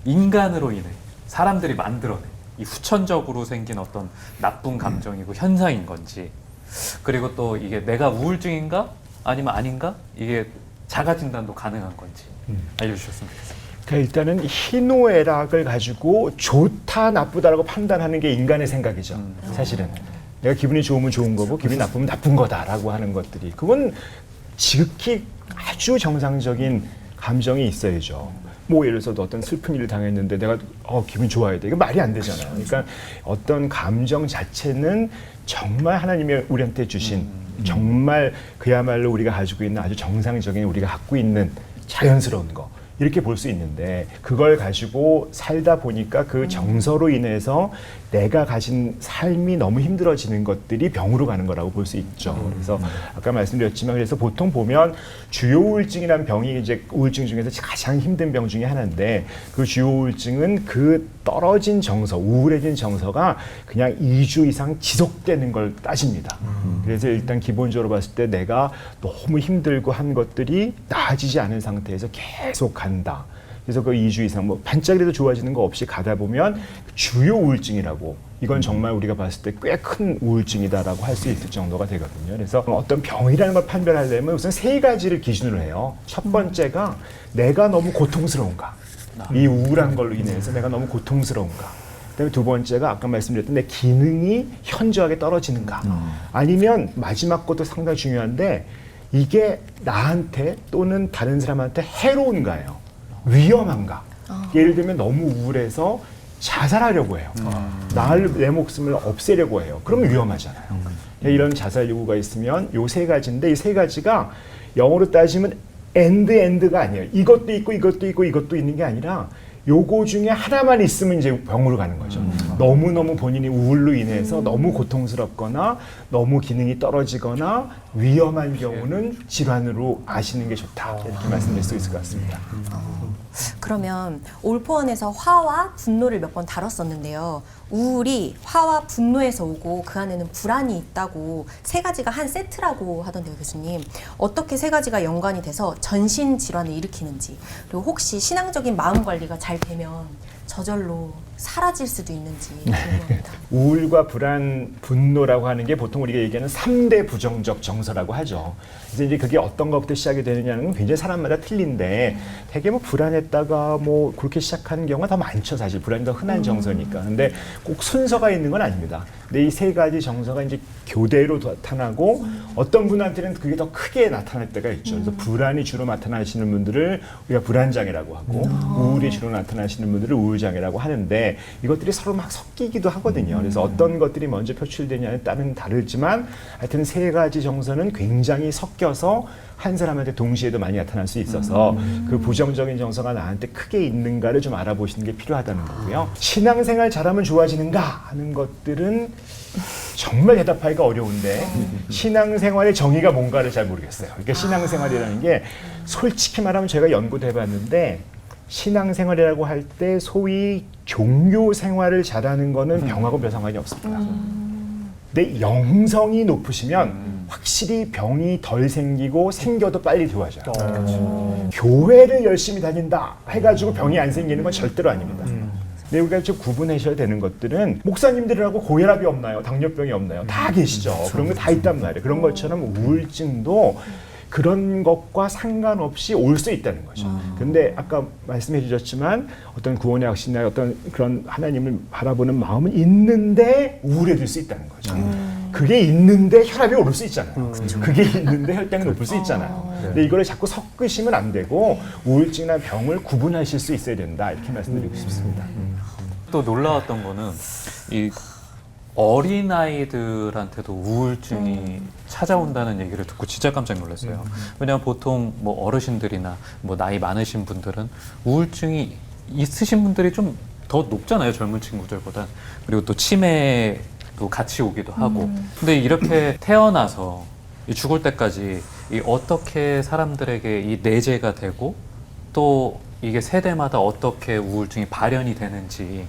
인간으로 인해 사람들이 만들어낸 이 후천적으로 생긴 어떤 나쁜 감정이고 현상인 건지, 그리고 또 이게 내가 우울증인가 아니면 아닌가, 이게 자가 진단도 가능한 건지 알려주셨으면 좋겠습니다. 그러니까 일단은 희노애락을 가지고 좋다 나쁘다라고 판단하는 게 인간의 생각이죠. 사실은 내가 기분이 좋으면 좋은 거고 기분이 나쁘면 나쁜 거다라고 하는 것들이, 그건 지극히 아주 정상적인 감정이 있어야죠. 뭐 예를 들어서 어떤 슬픈 일을 당했는데 내가 기분 좋아야 돼, 이거 말이 안 되잖아요. 그러니까 어떤 감정 자체는 정말 하나님이 우리한테 주신 정말 그야말로 우리가 가지고 있는 아주 정상적인, 우리가 갖고 있는 자연스러운 거, 이렇게 볼 수 있는데, 그걸 가지고 살다 보니까 그 정서로 인해서 내가 가진 삶이 너무 힘들어지는 것들이 병으로 가는 거라고 볼 수 있죠. 그래서 아까 말씀드렸지만, 그래서 보통 보면 주요 우울증이라는 병이 이제 우울증 중에서 가장 힘든 병 중에 하나인데, 그 주요 우울증은 그 떨어진 정서, 우울해진 정서가 그냥 2주 이상 지속되는 걸 따집니다. 그래서 일단 기본적으로 봤을 때 내가 너무 힘들고 한 것들이 나아지지 않은 상태에서 계속 간다. 그래서 그 2주 이상 뭐 반짝이라도 좋아지는 거 없이 가다 보면 주요 우울증이라고, 이건 정말 우리가 봤을 때 꽤 큰 우울증이다라고 할 수 있을 정도가 되거든요. 그래서 어떤 병이라는 걸 판별하려면 우선 3가지를 기준으로 해요. 첫 번째가 내가 너무 고통스러운가, 이 우울한 걸로 인해서 내가 너무 고통스러운가. 그다음에 두 번째가 아까 말씀드렸던 내 기능이 현저하게 떨어지는가, 아니면 마지막 것도 상당히 중요한데 이게 나한테 또는 다른 사람한테 해로운가요? 위험한가? 예를 들면 너무 우울해서 자살하려고 해요. 내 목숨을 없애려고 해요. 그러면 위험하잖아요. 이런 자살 요구가 있으면 요 3가지인데, 이 3가지가 영어로 따지면 엔드가 아니에요. 이것도 있고 이것도 있고 이것도 있는 게 아니라 요거 중에 하나만 있으면 이제 병으로 가는 거죠. 너무너무 본인이 우울로 인해서 너무 고통스럽거나 너무 기능이 떨어지거나 위험한 경우는 질환으로 아시는 게 좋다, 이렇게 말씀드릴 수 있을 것 같습니다. 그러면 올포원에서 화와 분노를 몇 번 다뤘었는데요. 우울이 화와 분노에서 오고 그 안에는 불안이 있다고 3가지가 한 세트라고 하던데요, 교수님. 어떻게 3가지가 연관이 돼서 전신 질환을 일으키는지, 그리고 혹시 신앙적인 마음 관리가 잘 되면 저절로 사라질 수도 있는지 궁금합니다. 우울과 불안, 분노라고 하는 게 보통 우리가 얘기하는 3대 부정적 정서라고 하죠. 그래서 이제 그게 어떤 것부터 시작이 되느냐는 건 굉장히 사람마다 틀린데, 되게 뭐 불안했다가 뭐 그렇게 시작하는 경우가 더 많죠. 사실 불안이 더 흔한 정서니까. 근데 꼭 순서가 있는 건 아닙니다. 근데 이 3가지 정서가 이제 교대로 나타나고 어떤 분한테는 그게 더 크게 나타날 때가 있죠. 그래서 불안이 주로 나타나시는 분들을 우리가 불안장애라고 하고, 우울이 주로 나타나시는 분들을 우울장애라고 하는데, 이것들이 서로 막 섞이기도 하거든요. 그래서 어떤 것들이 먼저 표출되냐에 따른 다르지만, 하여튼 3가지 정서는 굉장히 섞여서 한 사람한테 동시에도 많이 나타날 수 있어서 그 부정적인 정서가 나한테 크게 있는가를 좀 알아보시는 게 필요하다는 거고요. 신앙생활 잘하면 좋아지는가 하는 것들은 정말 대답하기가 어려운데, 신앙생활의 정의가 뭔가를 잘 모르겠어요. 그러니까 신앙생활이라는 게 솔직히 말하면 제가 연구도 해봤는데, 신앙생활이라고 할 때 소위 종교 생활을 잘하는 거는 병하고 별 상관이 없습니다. 근데 영성이 높으시면 확실히 병이 덜 생기고 생겨도 빨리 좋아져요. 교회를 열심히 다닌다 해가지고 병이 안 생기는 건 절대로 아닙니다. 근데 우리가 좀 구분하셔야 되는 것들은, 목사님들이라고 고혈압이 없나요? 당뇨병이 없나요? 다 계시죠. 그런 거 다 있단 말이에요. 그런 것처럼 우울증도 그런 것과 상관없이 올 수 있다는 거죠. 근데 아까 말씀해 주셨지만 어떤 구원의 확신이나 어떤 그런 하나님을 바라보는 마음은 있는데 우울해질 수 있다는 거죠. 그게 있는데 혈압이 오를 수 있잖아요. 그게 있는데 혈당이 높을 수 있잖아요. 근데 이거를 자꾸 섞으시면 안 되고 우울증이나 병을 구분하실 수 있어야 된다, 이렇게 말씀드리고 싶습니다. 또 놀라웠던 거는 이 어린아이들한테도 우울증이 찾아온다는 얘기를 듣고 진짜 깜짝 놀랐어요. 왜냐하면 보통 뭐 어르신들이나 뭐 나이 많으신 분들은 우울증이 있으신 분들이 좀 더 높잖아요, 젊은 친구들보다. 그리고 또 치매도 같이 오기도 하고. 근데 이렇게 태어나서 이 죽을 때까지 이 어떻게 사람들에게 이 내재가 되고, 또 이게 세대마다 어떻게 우울증이 발현이 되는지,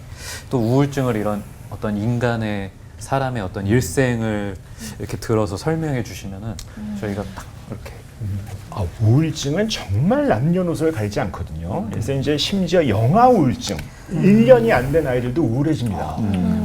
또 우울증을 이런 어떤 인간의 사람의 어떤 일생을 이렇게 들어서 설명해 주시면은 저희가 딱 이렇게 우울증은 정말 남녀노소를 가리지 않거든요. 그래서 이제 심지어 영아 우울증, 1년이 안 된 아이들도 우울해집니다.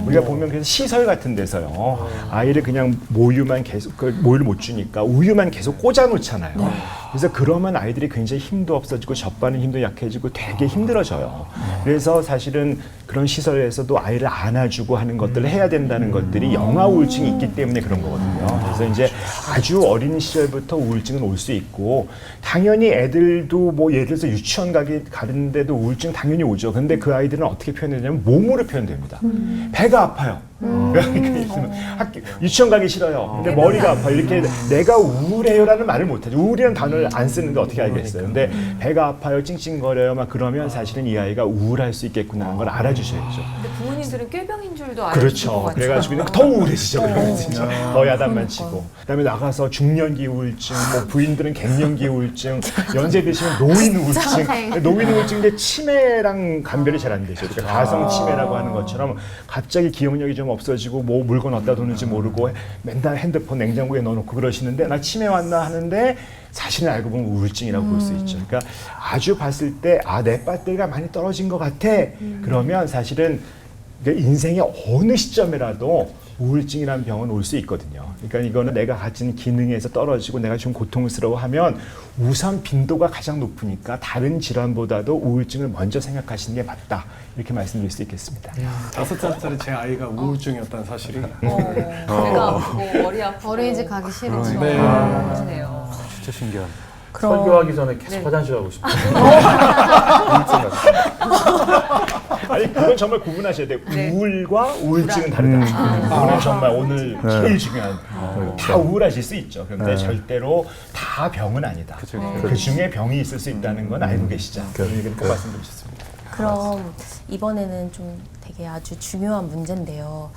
우리가 보면 그래서 시설 같은 데서요, 아이를 그냥 모유만 계속, 모유를 못 주니까 우유만 계속 꽂아 놓잖아요. 그래서 그러면 아이들이 굉장히 힘도 없어지고 젖바는 힘도 약해지고 되게 힘들어져요. 그래서 사실은 그런 시설에서도 아이를 안아주고 하는 것들을 해야 된다는 것들이 영아 우울증이 있기 때문에 그런 거거든요. 그래서 이제 아주 어린 시절부터 우울증은 올 수 있고, 당연히 애들도 뭐 예를 들어서 유치원 가는데도 우울증 당연히 오죠. 근데 그 아이들은 어떻게 표현되냐면 몸으로 표현됩니다. 배가 아파요. 유치원 가기 싫어요. 근데 머리가 아파. 이렇게 내가 우울해요라는 말을 못하죠. 우울이라는 단어를 안 쓰는데 어떻게 알겠어요. 근데 배가 아파요, 찡찡거려요, 막 그러면 사실은 이 아이가 우울할 수 있겠구나 하는 걸 알아주셔야죠. 근데 부모님들은 꾀병인 줄도 알아주는 것 그렇죠. 같아요. 그래가지고 그냥 더 우울해지죠. 그러면 진짜 더 야단만 치고. 그다음에 나가서 중년기 우울증, 뭐 부인들은 갱년기 우울증, 연세 드시면 노인 우울증. 노인 우울증인데 치매랑 감별이 잘 안 되죠. 그러니까 가성 치매라고 하는 것처럼 갑자기 기억력이 좀 없어지고 뭐 물건 어디다 두는지 모르고 맨날 핸드폰 냉장고에 넣어놓고 그러시는데 나 치매 왔나 하는데 사실은 알고 보면 우울증이라고 볼 수 있죠. 그러니까 아주 봤을 때 내 배터리가 많이 떨어진 것 같아. 그러면 사실은 인생의 어느 시점이라도 우울증이라는 병은 올 수 있거든요. 그러니까 이거는 내가 가진 기능에서 떨어지고 내가 좀 고통스러워하면 우선 빈도가 가장 높으니까 다른 질환보다도 우울증을 먼저 생각하시는 게 맞다. 이렇게 말씀드릴 수 있겠습니다. 5살짜리 제 아이가 우울증이었다는 사실이 배가 아프고 머리 아프고 어린이집 가기 싫어. 네. 그러네요. 진짜 신기한. 설교하기 전에 계속 네. 화장실 가고 싶어요. 아니 그건 정말 구분하셔야 돼요. 네. 우울과 우울증은 다르다. 그거는 정말 오늘 제일 중요한. 다 우울하실 수 있죠. 그런데 절대로 다 병은 아니다. 그 중에 병이 있을 수 있다는 건 알고 계시죠. 그런 얘기는 꼭 말씀드리셨습니다. 그럼 이번에는 좀 되게 아주 중요한 문제인데요.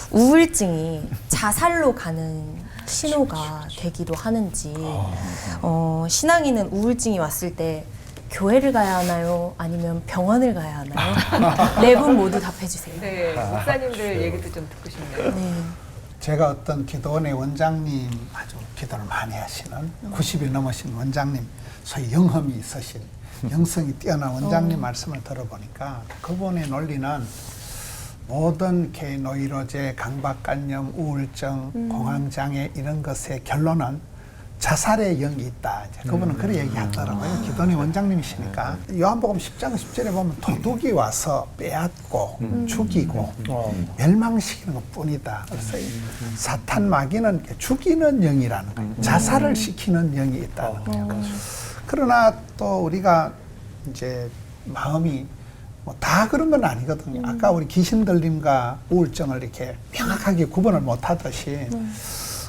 우울증이 자살로 가는 신호가 되기도 하는지, 신앙인은 우울증이 왔을 때 교회를 가야 하나요? 아니면 병원을 가야 하나요? 네 분 모두 답해주세요. 네, 목사님들 얘기도 좀 듣고 싶네요. 네. 제가 어떤 기도원의 원장님, 아주 기도를 많이 하시는 90이 넘으신 원장님, 소위 영험이 있으신 영성이 뛰어난 원장님 말씀을 들어보니까 그분의 논리는 모든 노이로제, 강박관념, 우울증, 공황장애 이런 것의 결론은 자살의 영이 있다. 이제 그분은 그렇게 얘기하더라고요. 기도원의 원장님이시니까. 요한복음 10장 10절에 보면 도둑이 와서 빼앗고 죽이고 멸망시키는 것뿐이다. 그래서 이 사탄 마귀는 죽이는 영이라는 거예요. 자살을 시키는 영이 있다는 거예요. 그러나 또 우리가 이제 마음이 뭐 다 그런 건 아니거든요. 아까 우리 귀신 들림과 우울증을 이렇게 명확하게 구분을 못 하듯이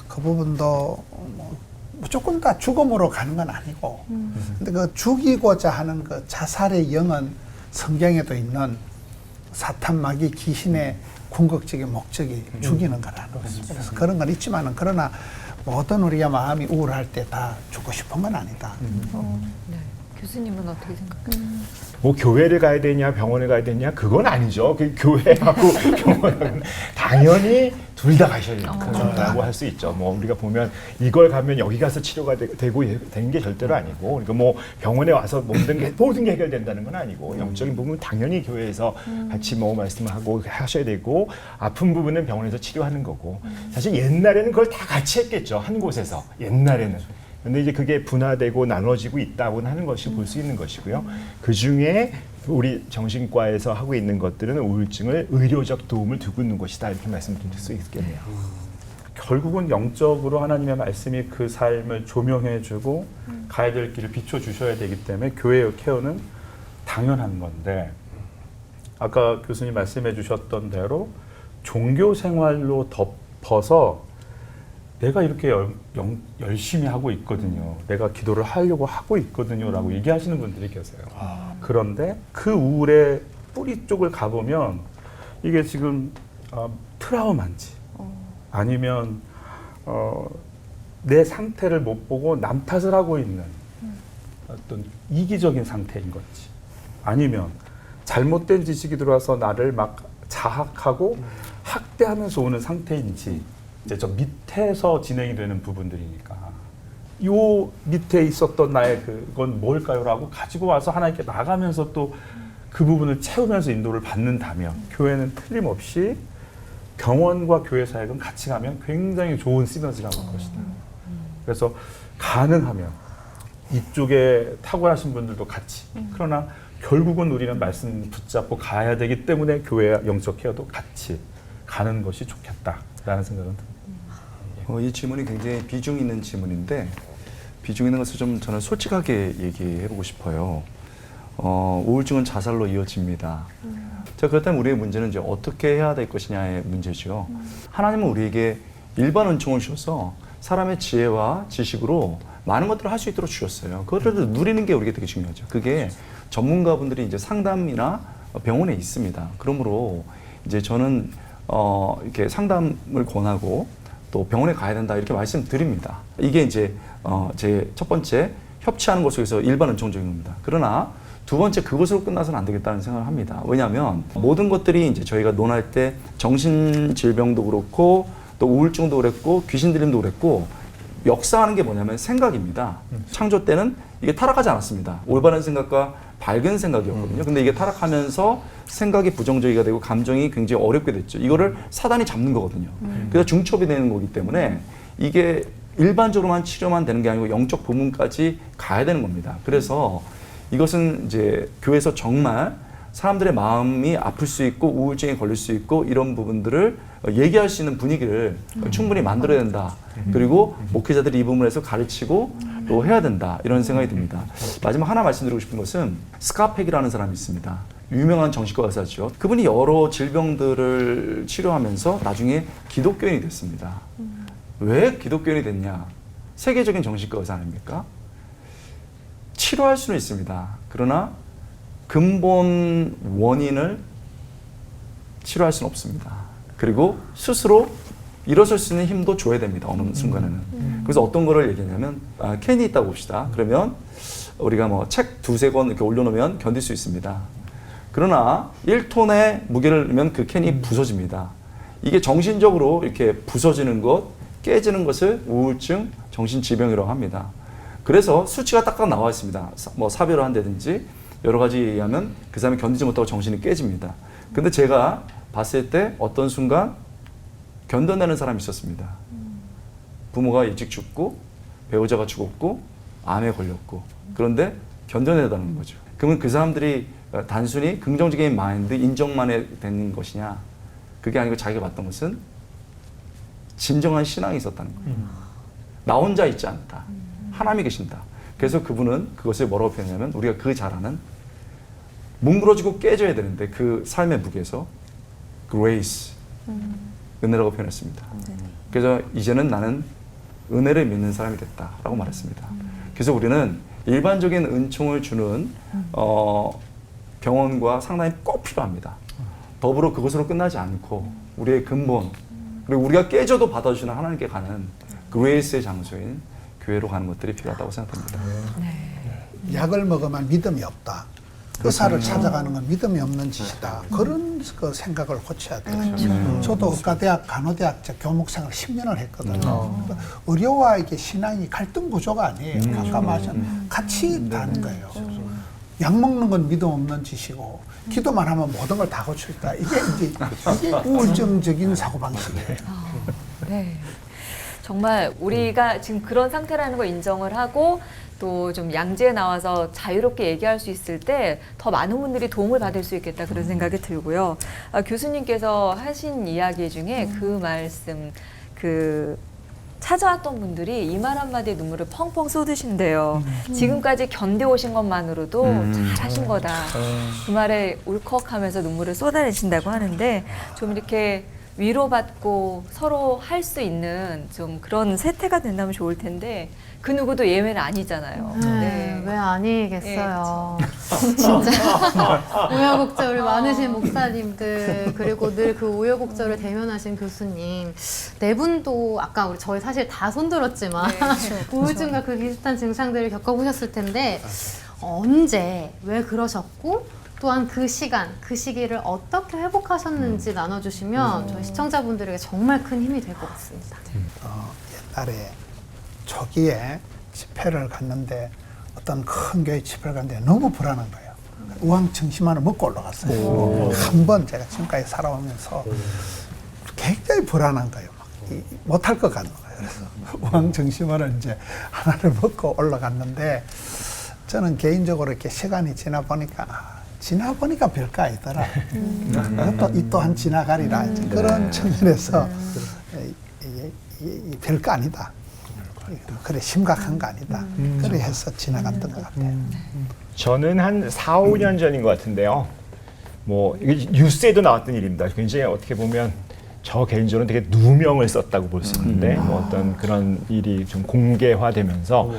그 부분도 뭐 무조건 다 죽음으로 가는 건 아니고 근데 그 죽이고자 하는 그 자살의 영은 성경에도 있는 사탄 마귀 귀신의 궁극적인 목적이 죽이는 거라는 거죠. 그래서 그런 건 있지만은 그러나 모든 우리가 마음이 우울할 때 다 죽고 싶은 건 아니다. 네. 교수님은 어떻게 생각하세요? 뭐 교회를 가야 되냐 병원을 가야 되냐 그건 아니죠. 그 교회하고 병원은 당연히 둘 다 가셔야 된다고 할 수 있죠. 뭐 우리가 보면 이걸 가면 여기 가서 치료가 되고 되는 게 절대로 아니고, 그러니까 뭐 병원에 와서 모든 게 해결된다는 건 아니고 영적인 부분은 당연히 교회에서 같이 뭐 말씀하고 하셔야 되고, 아픈 부분은 병원에서 치료하는 거고. 사실 옛날에는 그걸 다 같이 했겠죠. 한 곳에서 옛날에는. 근데 이제 그게 분화되고 나눠지고 있다고 하는 것이 볼 수 있는 것이고요. 그 중에 우리 정신과에서 하고 있는 것들은 우울증을 의료적 도움을 두고 있는 것이다. 이렇게 말씀드릴 수 있겠네요. 결국은 영적으로 하나님의 말씀이 그 삶을 조명해주고 가야 될 길을 비춰주셔야 되기 때문에 교회의 케어는 당연한 건데, 아까 교수님 말씀해 주셨던 대로 종교 생활로 덮어서 내가 이렇게 열심히 하고 있거든요. 내가 기도를 하려고 하고 있거든요. 라고 얘기하시는 분들이 계세요. 그런데 그 우울의 뿌리 쪽을 가보면 이게 지금 트라우마인지 아니면 내 상태를 못 보고 남 탓을 하고 있는 어떤 이기적인 상태인 건지, 아니면 잘못된 지식이 들어와서 나를 막 자학하고 학대하면서 오는 상태인지 이제 저 밑에서 진행이 되는 부분들이니까 요 밑에 있었던 나의 그건 뭘까요라고 가지고 와서 하나님께 나가면서 또 그 부분을 채우면서 인도를 받는다면 교회는 틀림없이 병원과 교회 사역은 같이 가면 굉장히 좋은 시너지가 올 것이다. 그래서 가능하면 이쪽에 탁월하신 분들도 같이 그러나 결국은 우리는 말씀 붙잡고 가야 되기 때문에 교회와 영적 케어도 같이 가는 것이 좋겠다라는 생각은 듭니다. 이 질문이 굉장히 비중 있는 질문인데 비중 있는 것을 좀 저는 솔직하게 얘기해보고 싶어요. 우울증은 자살로 이어집니다. 자, 그렇다면 우리의 문제는 이제 어떻게 해야 될 것이냐의 문제죠. 하나님은 우리에게 일반 은총을 주셔서 사람의 지혜와 지식으로 많은 것들을 할 수 있도록 주셨어요. 그것을 누리는 게 우리에게 되게 중요하죠. 그게 전문가분들이 이제 상담이나 병원에 있습니다. 그러므로 이제 저는 이렇게 상담을 권하고 또 병원에 가야 된다 이렇게 말씀드립니다. 이게 이제 제 첫 번째 협치하는 것 속에서 일반 은총적인 겁니다. 그러나 두 번째 그것으로 끝나서는 안 되겠다는 생각을 합니다. 왜냐하면 모든 것들이 이제 저희가 논할 때 정신질병도 그렇고 또 우울증도 그랬고 귀신 들림도 그랬고 역사하는 게 뭐냐면 생각입니다. 창조 때는 이게 타락하지 않았습니다. 올바른 생각과 밝은 생각이었거든요. 근데 이게 타락하면서 생각이 부정적이가 되고 감정이 굉장히 어렵게 됐죠. 이거를 사단이 잡는 거거든요. 그래서 중첩이 되는 거기 때문에 이게 일반적으로만 치료만 되는 게 아니고 영적 부문까지 가야 되는 겁니다. 그래서 이것은 이제 교회에서 정말 사람들의 마음이 아플 수 있고 우울증에 걸릴 수 있고 이런 부분들을 얘기할 수 있는 분위기를 충분히 만들어야 된다. 그리고 목회자들이 이 부분에서 가르치고 또 해야 된다. 이런 생각이 듭니다. 마지막 하나 말씀드리고 싶은 것은 스카펙이라는 사람이 있습니다. 유명한 정신과 의사죠. 그분이 여러 질병들을 치료하면서 나중에 기독교인이 됐습니다. 왜 기독교인이 됐냐? 세계적인 정신과 의사 아닙니까? 치료할 수는 있습니다. 그러나 근본 원인을 치료할 수는 없습니다. 그리고 스스로 일어설 수 있는 힘도 줘야 됩니다. 어느 순간에는. 그래서 어떤 거를 얘기하냐면 캔이 있다고 봅시다. 그러면 우리가 뭐 책 두세 권 이렇게 올려놓으면 견딜 수 있습니다. 그러나 1톤의 무게를 넣으면 그 캔이 부서집니다. 이게 정신적으로 이렇게 부서지는 것, 깨지는 것을 우울증, 정신질병이라고 합니다. 그래서 수치가 딱딱 나와 있습니다. 뭐 사별을 한다든지 여러 가지 얘기하면 그 사람이 견디지 못하고 정신이 깨집니다. 근데 제가 봤을 때 어떤 순간 견뎌내는 사람이 있었습니다. 부모가 일찍 죽고 배우자가 죽었고 암에 걸렸고 그런데 견뎌내다는 거죠. 그러면 그 사람들이 단순히 긍정적인 마인드, 인정만에 되는 것이냐? 그게 아니고 자기가 봤던 것은 진정한 신앙이 있었다는 거예요. 나 혼자 있지 않다. 하나님이 계신다. 그래서 그분은 그것을 뭐라고 표현하냐면 우리가 그 잘 아는 뭉그러지고 깨져야 되는데 그 삶의 무게에서 grace, 은혜라고 표현했습니다. 그래서 이제는 나는 은혜를 믿는 사람이 됐다라고 말했습니다. 그래서 우리는 일반적인 은총을 주는 병원과 상담이 꼭 필요합니다. 더불어 그것으로 끝나지 않고 우리의 근본 그리고 우리가 깨져도 받아주시는 하나님께 가는 그레이스의 장소인 교회로 가는 것들이 필요하다고 생각합니다. 약을 먹으면 믿음이 없다. 의사를 찾아가는 건 믿음이 없는 짓이다. 그런 그 생각을 고쳐야 돼요. 저도 의과대학 간호대학 교목생활 10년을 했거든요. 의료와 이게 신앙이 갈등 구조가 아니에요. 아까 말씀 같이 가는 거예요. 약 먹는 건 믿음 없는 짓이고 기도만 하면 모든 걸 다 고칠 수 있다. 이게 우울증적인 사고방식이에요. 네. 정말 우리가 지금 그런 상태라는 걸 인정을 하고 또 좀 양지에 나와서 자유롭게 얘기할 수 있을 때 더 많은 분들이 도움을 받을 수 있겠다 그런 생각이 들고요. 교수님께서 하신 이야기 중에 그 말씀, 찾아왔던 분들이 이 말 한마디에 눈물을 펑펑 쏟으신대요. 지금까지 견뎌오신 것만으로도 잘하신 거다. 그 말에 울컥하면서 눈물을 쏟아내신다고 하는데 좀 이렇게 위로받고 서로 할 수 있는 좀 그런 세태가 된다면 좋을 텐데 그 누구도 예외는 아니잖아요. 네, 왜 아니겠어요. 진짜 우여곡절이 많으신 목사님들 그리고 늘 그 우여곡절을 대면하신 교수님 네 분도 아까 저희 사실 다 손들었지만 우울증과 그 비슷한 증상들을 겪어보셨을 텐데 언제 왜 그러셨고 또한 그 시간, 그 시기를 어떻게 회복하셨는지 나눠주시면 저희 시청자분들에게 정말 큰 힘이 될 것 같습니다. 옛날에 초기에 집회를 갔는데 어떤 큰 교회 집회를 갔는데 너무 불안한 거예요. 우황청심환을 먹고 올라갔어요. 한 번 제가 지금까지 살아오면서 굉장히 불안한 거예요. 못할 것 같은 거예요. 그래서 우황청심환을 이제 하나를 먹고 올라갔는데 저는 개인적으로 이렇게 시간이 지나 보니까 별거 아니더라. 이 또한 지나가리라. 이제 그런 측면에서 이게 별거 아니다. 그래 심각한 거 아니다. 그래 해서 지나갔던 것 같아요. 저는 한 4, 5년 전인 것 같은데요. 뭐 이게 뉴스에도 나왔던 일입니다. 굉장히 어떻게 보면 저 개인적으로는 되게 누명을 썼다고 볼 수 있는데 뭐 어떤 그런 일이 좀 공개화되면서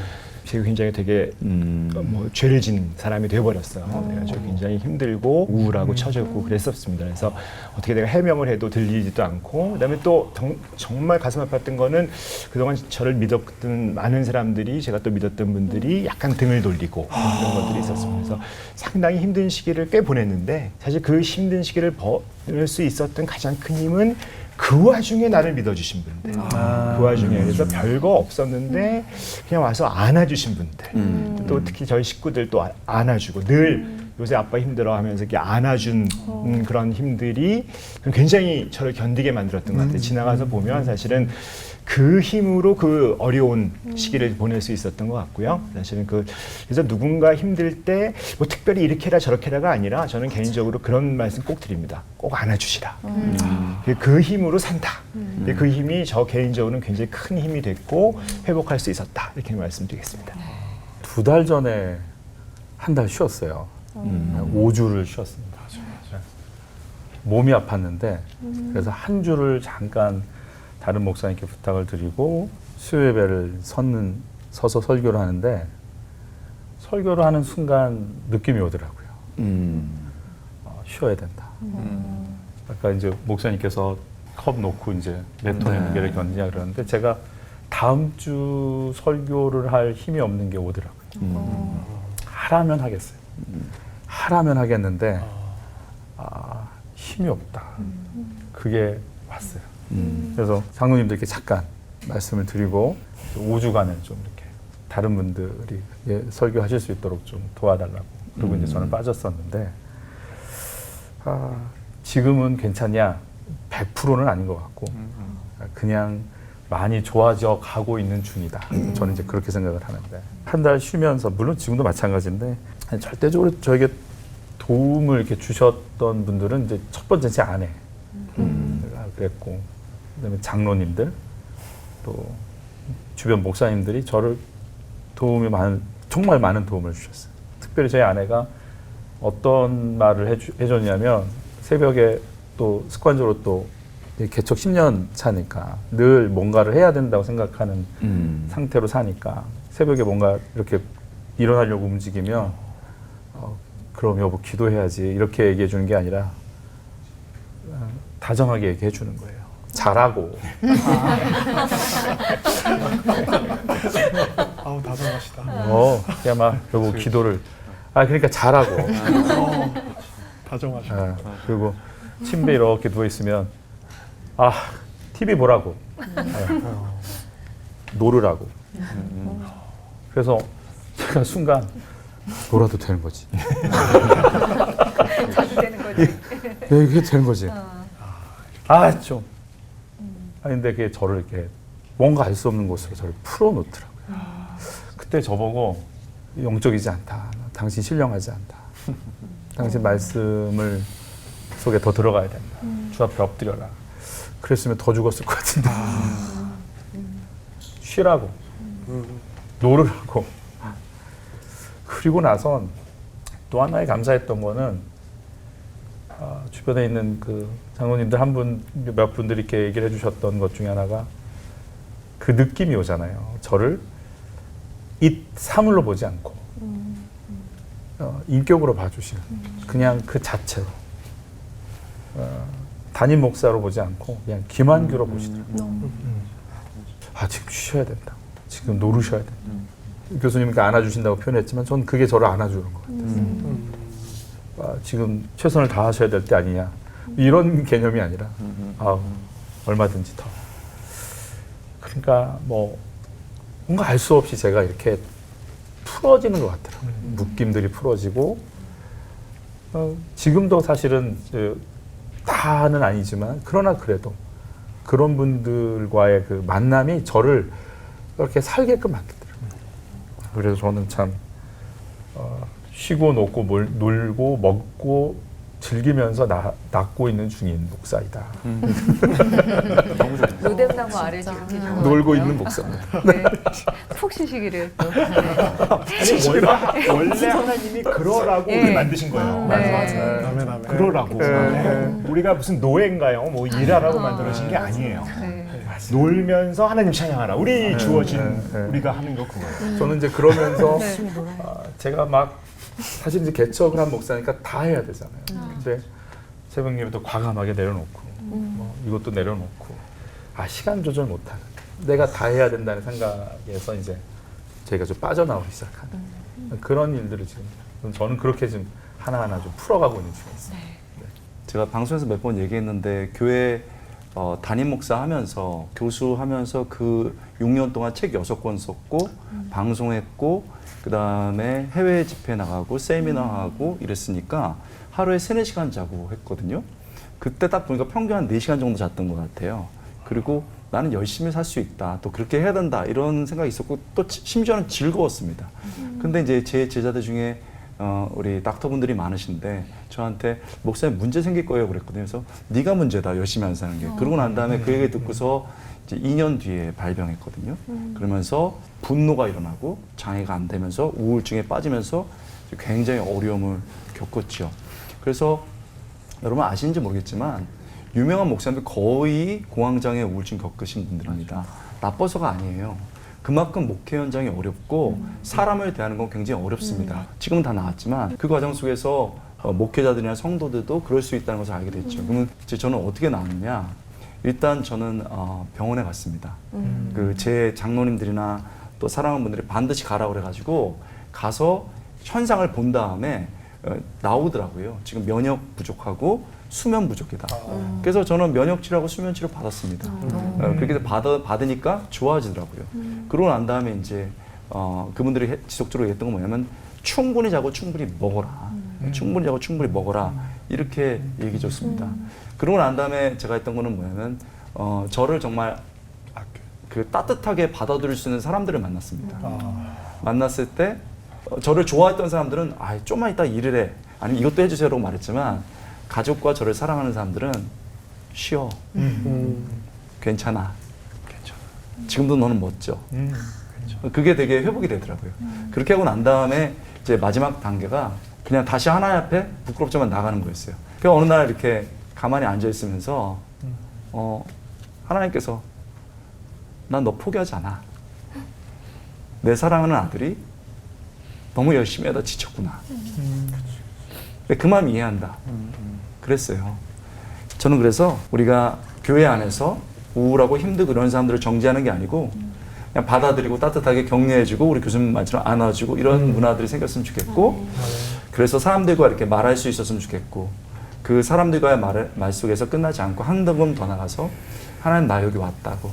제가 굉장히 되게 뭐 죄를 진 사람이 되어버렸어요. 그래가지고 굉장히 힘들고 우울하고 처졌고 그랬었습니다. 그래서 어떻게 내가 해명을 해도 들리지도 않고 그다음에 또 정말 가슴 아팠던 거는 그동안 저를 믿었던 많은 사람들이 제가 또 믿었던 분들이 약간 등을 돌리고 그런 것들이 있었습니다. 그래서 상당히 힘든 시기를 꽤 보냈는데 사실 그 힘든 시기를 보낼 수 있었던 가장 큰 힘은 그 와중에 나를 믿어주신 분들, 그 와중에 그래서 별거 없었는데 그냥 와서 안아주신 분들, 또 특히 저희 식구들 또 안아주고 늘 요새 아빠 힘들어하면서 이렇게 안아준 그런 힘들이 굉장히 저를 견디게 만들었던 것 같아요. 지나가서 보면 사실은 그 힘으로 그 어려운 시기를 보낼 수 있었던 것 같고요. 사실은 그래서 누군가 힘들 때 뭐 특별히 이렇게라 저렇게라가 아니라 저는 개인적으로 그런 말씀 꼭 드립니다. 꼭 안아주시라. 그 힘으로 산다. 그 힘이 저 개인적으로는 굉장히 큰 힘이 됐고 회복할 수 있었다. 이렇게 말씀드리겠습니다. 2달 전에 한 달 쉬었어요. 5주를 쉬었습니다. 몸이 아팠는데 그래서 한 주를 잠깐 다른 목사님께 부탁을 드리고 수요 예배를 서서 설교를 하는데 설교를 하는 순간 느낌이 오더라고요. 쉬어야 된다. 아까 이제 목사님께서 컵 놓고 이제 몇 톤의 무게를 견디냐 그러는데 제가 다음 주 설교를 할 힘이 없는 게 오더라고요. 하라면 하겠어요. 하라면 하겠는데 힘이 없다. 그게 왔어요. 그래서 장로님들께 잠깐 말씀을 드리고 5주간은 좀 이렇게 다른 분들이 설교하실 수 있도록 좀 도와달라고 그리고 이제 저는 빠졌었는데 지금은 괜찮냐? 100%는 아닌 것 같고 그냥 많이 좋아져 가고 있는 중이다. 저는 이제 그렇게 생각을 하는데 한 달 쉬면서 물론 지금도 마찬가지인데 절대적으로 저에게 도움을 이렇게 주셨던 분들은 이제 첫 번째 제 아내 그랬고 그다음에 장로님들 또 주변 목사님들이 저를 정말 많은 도움을 주셨어요. 특별히 저희 아내가 어떤 말을 해줬냐면 새벽에 또 습관적으로 또 개척 10년 차니까 늘 뭔가를 해야 된다고 생각하는 상태로 사니까 새벽에 뭔가 이렇게 일어나려고 움직이면 그럼 여보 기도해야지 이렇게 얘기해 주는 게 아니라 다정하게 얘기해 주는 거예요. 잘하고. 아우 다정하시다. 그냥 막 여보 기도를. 그러니까 잘하고. 다정하시다. 그리고 침대에 이렇게 누워 있으면 TV 보라고. 놀으라고. 그래서 제가 순간 놀아도 되는 거지. 자주 되는 거지. 이게 되는 거지. 좀. 근데 그게 저를 이렇게 뭔가 알 수 없는 곳으로 저를 풀어놓더라고요. 그때 저보고 영적이지 않다. 당신 신령하지 않다. 당신 말씀을 속에 더 들어가야 된다. 주 앞에 엎드려라. 그랬으면 더 죽었을 것 같은데. 쉬라고. 놀으라고. 그리고 나선 또 하나의 감사했던 거는 주변에 있는 그 장로님들 몇 분들이 이렇게 얘기를 해주셨던 것 중에 하나가 그 느낌이 오잖아요. 저를 사물로 보지 않고 인격으로 봐주시는 그냥 그 자체로 담임 목사로 보지 않고 그냥 김한규로 보시더라고요. 지금 쉬셔야 된다. 지금 놀으셔야 된다. 교수님께 안아주신다고 표현했지만 전 그게 저를 안아주는 것 같아요. 지금 최선을 다하셔야 될 때 아니냐 이런 개념이 아니라 얼마든지 더. 그러니까 뭐 뭔가 알 수 없이 제가 이렇게 풀어지는 것 같더라고요. 묶임들이 풀어지고 지금도 사실은 다는 아니지만 그러나 그래도 그런 분들과의 그 만남이 저를 이렇게 살게끔 만들더라고요. 그래서 저는 참 쉬고 놀고 놀고 먹고 즐기면서 낫고 있는 중인 목사이다. 너무 좋네요. 로뎀나무 아래 지금 계신 것 놀고 같아요. 있는 목사입니다. 네. 푹 쉬시기를 또. 아니, 원래 하나님이 그러라고 예. 우리 만드신 거예요. 네. 아멘. 그러라고. 우리가 무슨 노예인가요? 뭐 일하라고 만들어진 게 아니에요. 네. 놀면서 하나님 찬양하라. 우리 주어진 네. 우리가 하는 거 그거예요. 저는 이제 그러면서 네. 제가 막 사실 이제 개척을 한 목사니까 다 해야 되잖아요. 근데 새벽 예배도 과감하게 내려놓고 뭐 이것도 내려놓고 시간 조절 못하는 내가 다 해야 된다는 생각에서 이제 저희가 좀 빠져나오기 시작하는 그런 일들을 지금 저는 그렇게 좀 하나하나 좀 풀어가고 있는 중이었어요. 제가 방송에서 몇 번 얘기했는데 교회 담임 목사 하면서 교수하면서 그 6년 동안 책 6권 썼고 방송했고 그 다음에 해외 집회 나가고 세미나하고 이랬으니까 하루에 3-4시간 자고 했거든요. 그때 딱 보니까 평균 한 4시간 정도 잤던 것 같아요. 그리고 나는 열심히 살 수 있다. 또 그렇게 해야 된다. 이런 생각이 있었고 또 심지어는 즐거웠습니다. 근데 이제 제 제자들 중에 우리 닥터분들이 많으신데 저한테 목사님 문제 생길 거예요 그랬거든요. 그래서 네가 문제다. 열심히 안 사는 게. 그러고 난 다음에 그 얘기 듣고서 이제 2년 뒤에 발병했거든요. 그러면서 분노가 일어나고 장애가 안 되면서 우울증에 빠지면서 굉장히 어려움을 겪었죠. 그래서 여러분 아시는지 모르겠지만 유명한 목사님들 거의 공황장애 우울증 겪으신 분들입니다. 나빠서가 아니에요. 그만큼 목회 현장이 어렵고 사람을 대하는 건 굉장히 어렵습니다. 지금은 다 나았지만 그 과정 속에서 목회자들이나 성도들도 그럴 수 있다는 것을 알게 됐죠. 그러면 이제 저는 어떻게 나았느냐? 일단 저는 병원에 갔습니다. 그 제 장로님들이나 또 사랑하는 분들이 반드시 가라고 그래가지고 가서 현상을 본 다음에 나오더라고요. 지금 면역 부족하고 수면 부족이다. 그래서 저는 면역 치료하고 수면 치료 받았습니다. 그렇게 해서 받으니까 좋아지더라고요. 그러고 난 다음에 이제 그분들이 지속적으로 했던 건 뭐냐면 충분히 자고 충분히 먹어라. 충분히 자고 충분히 먹어라. 이렇게 얘기해 줬습니다. 그러고 난 다음에 제가 했던 거는 뭐냐면 저를 정말 그 따뜻하게 받아들일 수 있는 사람들을 만났습니다. 만났을 때 저를 좋아했던 사람들은 좀만 이따 일을 해. 아니면 이것도 해주세요라고 말했지만 가족과 저를 사랑하는 사람들은 쉬어. 괜찮아. 지금도 너는 멋져. 그게 되게 회복이 되더라고요. 그렇게 하고 난 다음에 이제 마지막 단계가 그냥 다시 하나님 앞에 부끄럽지만 나가는 거였어요. 그래서 어느 날 이렇게 가만히 앉아 있으면서 하나님께서 난 너 포기하지 않아. 내 사랑하는 아들이 너무 열심히 하다 지쳤구나. 근데 그 마음 이해한다. 그랬어요. 저는 그래서 우리가 교회 안에서 우울하고 힘들고 이런 사람들을 정죄하는 게 아니고 그냥 받아들이고 따뜻하게 격려해주고 우리 교수님 말처럼 안아주고 이런 문화들이 생겼으면 좋겠고 그래서 사람들과 이렇게 말할 수 있었으면 좋겠고 그 사람들과의 말 속에서 끝나지 않고 한 걸음 더 나가서 하나님 나 여기 왔다고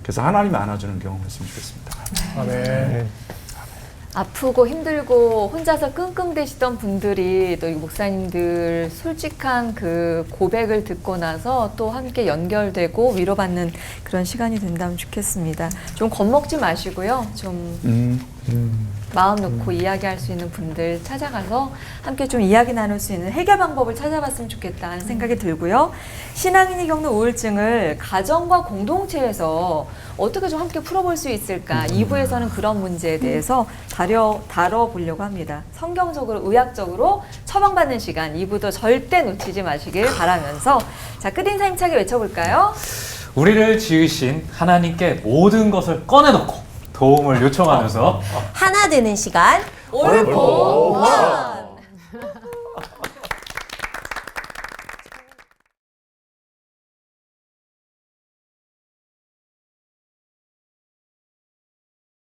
그래서 하나님이 안아주는 경험을 했으면 좋겠습니다. 아멘. 아프고 힘들고 혼자서 끙끙대시던 분들이 또 이 목사님들 솔직한 그 고백을 듣고 나서 또 함께 연결되고 위로받는 그런 시간이 된다면 좋겠습니다. 좀 겁먹지 마시고요. 좀 마음 놓고 이야기할 수 있는 분들 찾아가서 함께 좀 이야기 나눌 수 있는 해결 방법을 찾아봤으면 좋겠다는 생각이 들고요. 신앙인이 겪는 우울증을 가정과 공동체에서 어떻게 좀 함께 풀어볼 수 있을까? 2부에서는 그런 문제에 대해서 다뤄보려고 합니다. 성경적으로, 의학적으로 처방받는 시간 2부도 절대 놓치지 마시길 바라면서 자, 끝인사 힘차게 외쳐볼까요? 우리를 지으신 하나님께 모든 것을 꺼내놓고 도움을 요청하면서 하나 되는 시간 옳고 와!